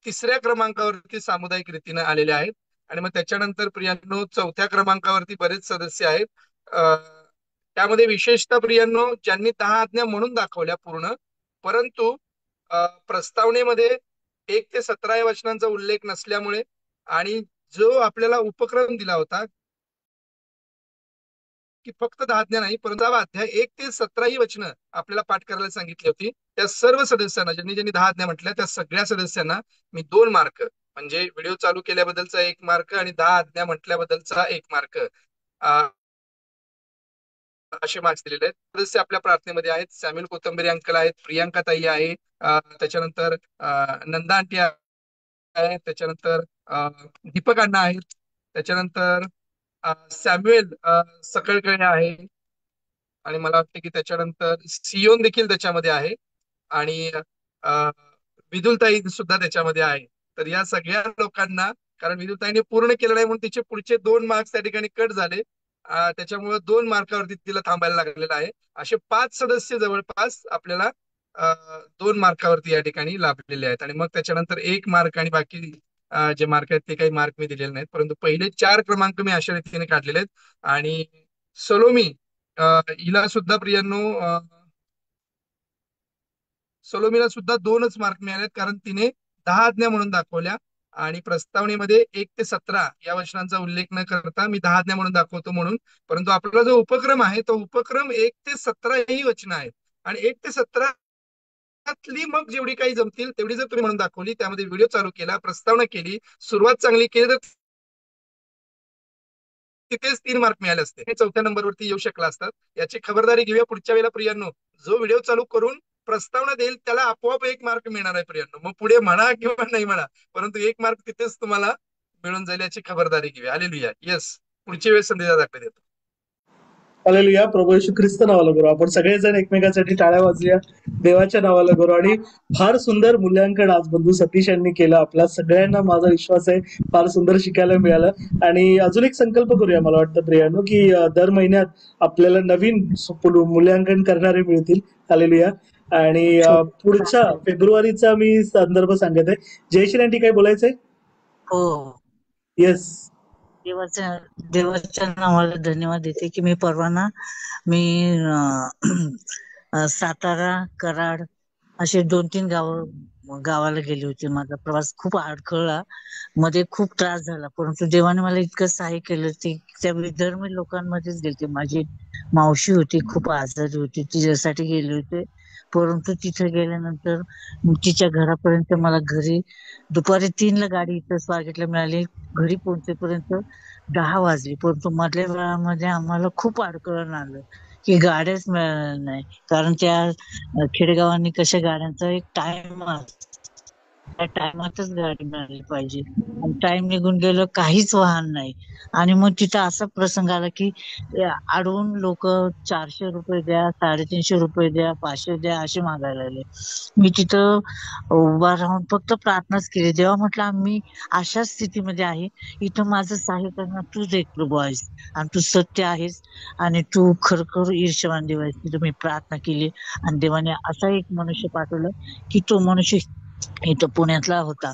तिसऱ्या क्रमांकावरती सामुदायिक रीतीने आलेले आहेत. आणि मग त्याच्यानंतर प्रियांनो 4थ्या क्रमांकावरती बरेच सदस्य आहेत. त्यामध्ये विशेषतः प्रियांनो ज्यांनी 10 आज्ञा म्हणून दाखवल्या पूर्ण, परंतु प्रस्तावनेमध्ये 1 ते 17 या वचनांचा उल्लेख नसल्यामुळे आणि जो आपल्याला उपक्रम दिला होता की फक्त 10 आज्ञा नाही परंतु अध्याय 1 ते 17 ही वचनं आपल्याला पाठ करायला सांगितली होती, त्या सर्व सदस्यांना ज्यांनी ज्यांनी 10 आज्ञा म्हटल्या त्या सगळ्या सदस्यांना मी 2 मार्क, म्हणजे व्हिडिओ चालू केल्याबद्दलचा 1 मार्क आणि 10 आज्ञा म्हटल्याबद्दलचा 1 मार्क असे मार्क्स दिलेले आहेत. सदस्य आपल्या प्रार्थनेमध्ये आहेत. सॅम्युअल कोथंबरी अंकल आहेत, प्रियांका ताई आहे, त्याच्यानंतर नंदा आंटी आहे, त्याच्यानंतर दीपक अण्णा आहेत, त्याच्यानंतर सॅम्युएल सकळकर्णी आहे, आणि मला वाटतं की त्याच्यानंतर सियोन देखील त्याच्यामध्ये आहे, आणि विदुलताई सुद्धा त्याच्यामध्ये आहे. तर या सगळ्या लोकांना, कारण विदुलताईने पूर्ण केलं नाही म्हणून तिचे पुढचे 2 मार्क्स त्या ठिकाणी कट झाले, त्याच्यामुळे 2 मार्कावरती तिला थांबायला लागलेलं आहे. असे 5 सदस्य जवळपास आपल्याला 2 मार्कावरती या ठिकाणी लाभलेले आहेत. आणि मग त्याच्यानंतर 1 मार्क आणि बाकी जे मार्क आहेत ते काही मार्क मी दिलेले नाहीत, परंतु पहिले 4 क्रमांक मी अशा रीतीने काढलेले आहेत. आणि सलोमी हिला सुद्धा प्रियांनो, सलोमीला सुद्धा 2च मार्क मिळालेत, कारण तिने 10 आज्ञा म्हणून दाखवल्या, आणि प्रस्तावनेमध्ये 1 ते 17 या वचनांचा उल्लेख न करता मी 10 आज्ञा म्हणून दाखवतो म्हणून. परंतु आपला जो उपक्रम आहे तो उपक्रम 1 ते 17 ही वचनं आहेत, आणि 1 ते 17 मग जेवढी काही जमतील तेवढी जर तुम्ही म्हणून दाखवली, त्यामध्ये व्हिडिओ चालू केला, प्रस्तावना केली, सुरुवात चांगली केली, तर तिथेच 3 मार्क मिळाले असते, हे 4थ्या नंबरवरती येऊ शकला असतात. याची खबरदारी घेऊया पुढच्या वेळेला प्रियांनो. जो व्हिडिओ चालू करून प्रस्तावना देईल त्याला आपोआप 1 मार्क मिळणार आहे प्रियांनो. मग पुढे म्हणा किंवा नाही म्हणा, परंतु 1 मार्क तिथेच तुम्हाला मिळून जाईल, याची खबरदारी घेऊया. हालेलुया. येस, पुढच्या वेळेस संधी दाखले देतो. हालेलुया. प्रभू येशू ख्रिस्त नावाला करू. आपण सगळेजण एकमेकांसाठी टाळ्या वाजूया देवाच्या नावाला करू. आणि फार सुंदर मूल्यांकन आज बंधू सतीश यांनी केलं. आपल्या सगळ्यांना माझा विश्वास आहे फार सुंदर शिकायला मिळालं. आणि अजून एक संकल्प करूया, मला वाटतं प्रियांनो, की दर महिन्यात आपल्याला नवीन मूल्यांकन करणारे मिळतील. हालेलुया. आणि पुढच्या फेब्रुवारीचा मी संदर्भ सांगत आहे. जयश्री आंटी काय बोलायचंय? हो, येस. देवाच्या नावाला धन्यवाद देते की मी सातारा, कराड असे 2-3 गावाला गेली होती. माझा प्रवास खूप अडखळला, मध्ये खूप त्रास झाला, परंतु देवाने मला इतकं सहाय्य केलं. त्या विधर्मी लोकांमध्येच गेले. माझी मावशी होती, खूप आजारी होती, तिच्यासाठी गेले होते. परंतु तिथे गेल्यानंतर तिच्या घरापर्यंत मला घरी दुपारी 3ला गाडी इथं स्वारगेटला मिळाली. घरी पोहोचेपर्यंत 10 वाजले, परंतु मधल्या वेळामध्ये आम्हाला खूप अडकळण आलं की गाड्याच मिळाल्या नाही. कारण त्या खेडेगावांनी कशा गाड्यांचा एक टाइम असतो, त्या टायमातच गाडी मिळाली पाहिजे, आणि टाइम निघून गेलं, काहीच वाहन नाही. आणि मग तिथं असा प्रसंग आला की अडवून लोक 400 रुपये द्या, 350 रुपये द्या, 500 द्या असे मागायला लागले. मी तिथं उभा राहून फक्त प्रार्थनाच केली. देवा म्हटलं, आम्ही अशा स्थितीमध्ये आहे, इथं माझं सहाय्य करणार तूच एक प्रभू आहेस, आणि तू सत्य आहेस, आणि तू खरोखर ईर्ष्यवान देव आहेस. तिथं मी प्रार्थना केली, आणि देवाने असा एक मनुष्य पाठवलं की तो मनुष्य इथं पुण्यातला होता,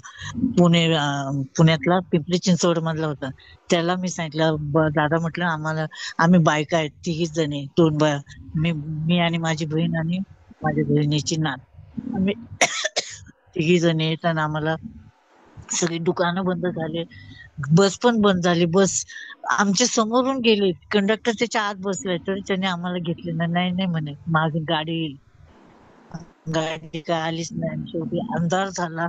पुण्यातला पिंपरी चिंचवड मधला होता. त्याला मी सांगितलं, दादा म्हटलं, आम्ही बायका आहेत, 3 जणी, 2 बाया, मी आणि माझी बहीण आणि माझ्या बहिणीची नात, आम्ही 3 जणी आहेत, आणि आम्हाला सगळी दुकानं बंद झाले, बस पण बंद झाली. बस आमच्या समोरून गेले, कंडक्टर त्याच्या आत बसलाय, तरी त्याने आम्हाला घेतले नाही म्हणे, मागे गाडी येईल. गाडी काय आलीच नाही. शेवटी अंधार झाला.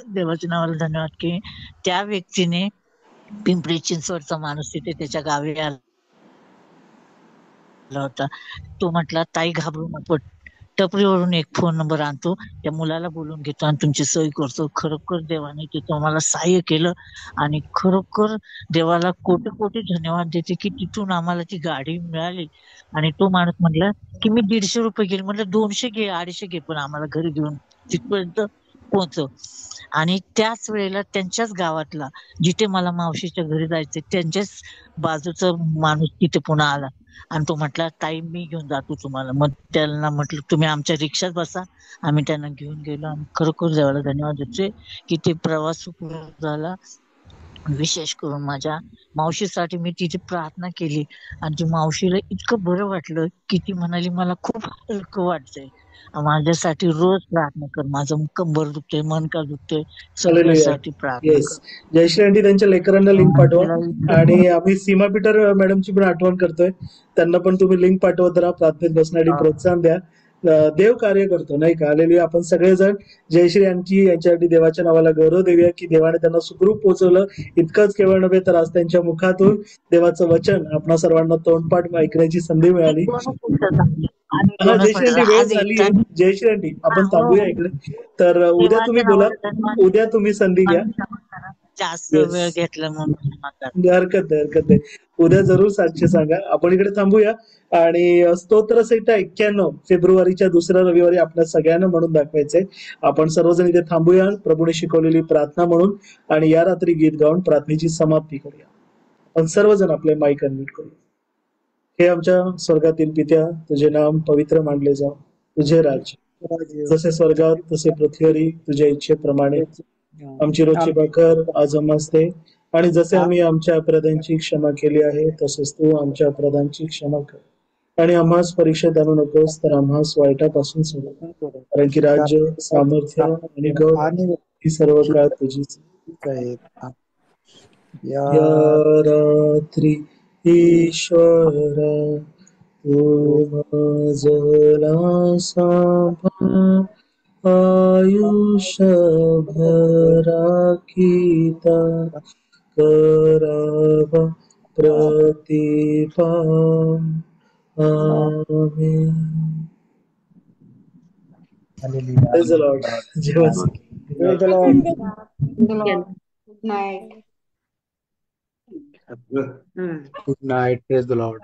देवाच्या नावाला धन्यवाद की त्या व्यक्तीने, पिंपरी चिंचवडचा माणूस तिथे त्याच्या गावी आला होता. तो म्हटला, ताई घाबरू नको, टपरीवरून एक फोन नंबर आणतो, त्या मुलाला बोलून घेतो आणि तुमची सोय करतो. खरोखर देवाने तिथं मला सहाय्य केलं, आणि खरोखर देवाला कोटी धन्यवाद देते की तिथून आम्हाला ती गाडी मिळाली. आणि तो माणूस म्हटला की मी 150 रुपये घेईल. म्हटलं 200 घे, 250 घे, पण आम्हाला घरी घेऊन तिथपर्यंत पोहोचव. आणि त्याच वेळेला त्यांच्याच गावातला, जिथे मला मावशीच्या घरी जायचं, त्यांच्याच बाजूचा माणूस तिथे पुन्हा आला, आणि तो म्हटला, ताई मी घेऊन जातो तुम्हाला. मग त्यांना म्हटलं, तुम्ही आमच्या रिक्षात बसा. आम्ही त्यांना घेऊन गेलो, आणि खरोखर देवाला धन्यवाद देतोय की ते प्रवास सुखरूप झाला. विशेष करून माझ्या मावशीसाठी मी तिथे प्रार्थना केली, आणि ती मावशीला इतकं बरं वाटलं की ती म्हणाली, मला खूप हलकं वाटतंय, माझ्यासाठी रोज प्रार्थना कर, माझं कंबर दुखतंय, मनका दुखतंय, सगळ्यासाठी प्रार्थना येस. कर. जयश्री आंटी त्यांच्या लेकरांना लिंक पाठवा. आणि आम्ही सीमा पीटर मॅडमची पण आठवण करतोय, त्यांना पण तुम्ही लिंक पाठवत राहा, प्रार्थनेत बसण्यासाठी प्रोत्साहन द्या. देव कार्य करतो, नाही का? आलेली आपण सगळेजण जयश्री यांच्यासाठी देवाच्या नावाला गौरव देऊया की देवाने त्यांना सुखरूप पोहोचवलं. इतकंच केवळ नव्हे, तर आज त्यांच्या मुखातून देवाचं वचन आपणा सर्वांना तोंडपाठ ऐकण्याची संधी मिळाली. हा दोनच जयश्री मिनिटं आंटी वेळ आज झाली आहे. एकट्याने जयश्री आंटी आपण हो थांबूया इकडे. तर उद्या तुम्ही देवाच्या बोला. नावाला धन्यवाद. उद्या तुम्ही संधी घ्या. मला क्षमा करा. जास्त येस, वेळ घेतला म्हणून क्षमा करा. हरकत नाही, हरकत नाही. उद्या जरूर सातशे सांगा. आपण इकडे थांबूया आणि स्तोत्र संहिता 91 फेब्रुवारीच्या दुसऱ्या रविवारी आपल्या सगळ्यांना म्हणून दाखवायचंय. आपण सर्वजण इथे थांबूया प्रभूने शिकवलेली प्रार्थना म्हणून आणि या रात्री गीत गाऊन प्रार्थनेची समाप्ती करूया. आपण सर्वजण आपले माईक अनम्यूट करूया. हे आमच्या स्वर्गातील पित्या, तुझे नाम पवित्र मानले जाव, तुझे राज्य जसे स्वर्गात तसे पृथ्वीवरी तुझ्या इच्छेप्रमाणे आमची रोजची भाकर आज आम्हास दे आणि जसे आम्ही आमच्या अपराधांची क्षमा केली आहे तसेच तू आमच्या अपराधांची क्षमा कर आणि आम्हास परीक्षेत आणू नकोस तर आम्हास वाईटापासून सोड, कारण की राज्य सामर्थ्य आणि गौरव ही सर्व काळ तुझीच या रात्री ईश्वरा तू माझला सांभाळ आयुष्यभराकिता करावा प्रतिपाल. आमेन. Praise the Lord. जेवायचं. Praise the Lord. Good night. Good night. Praise the Lord.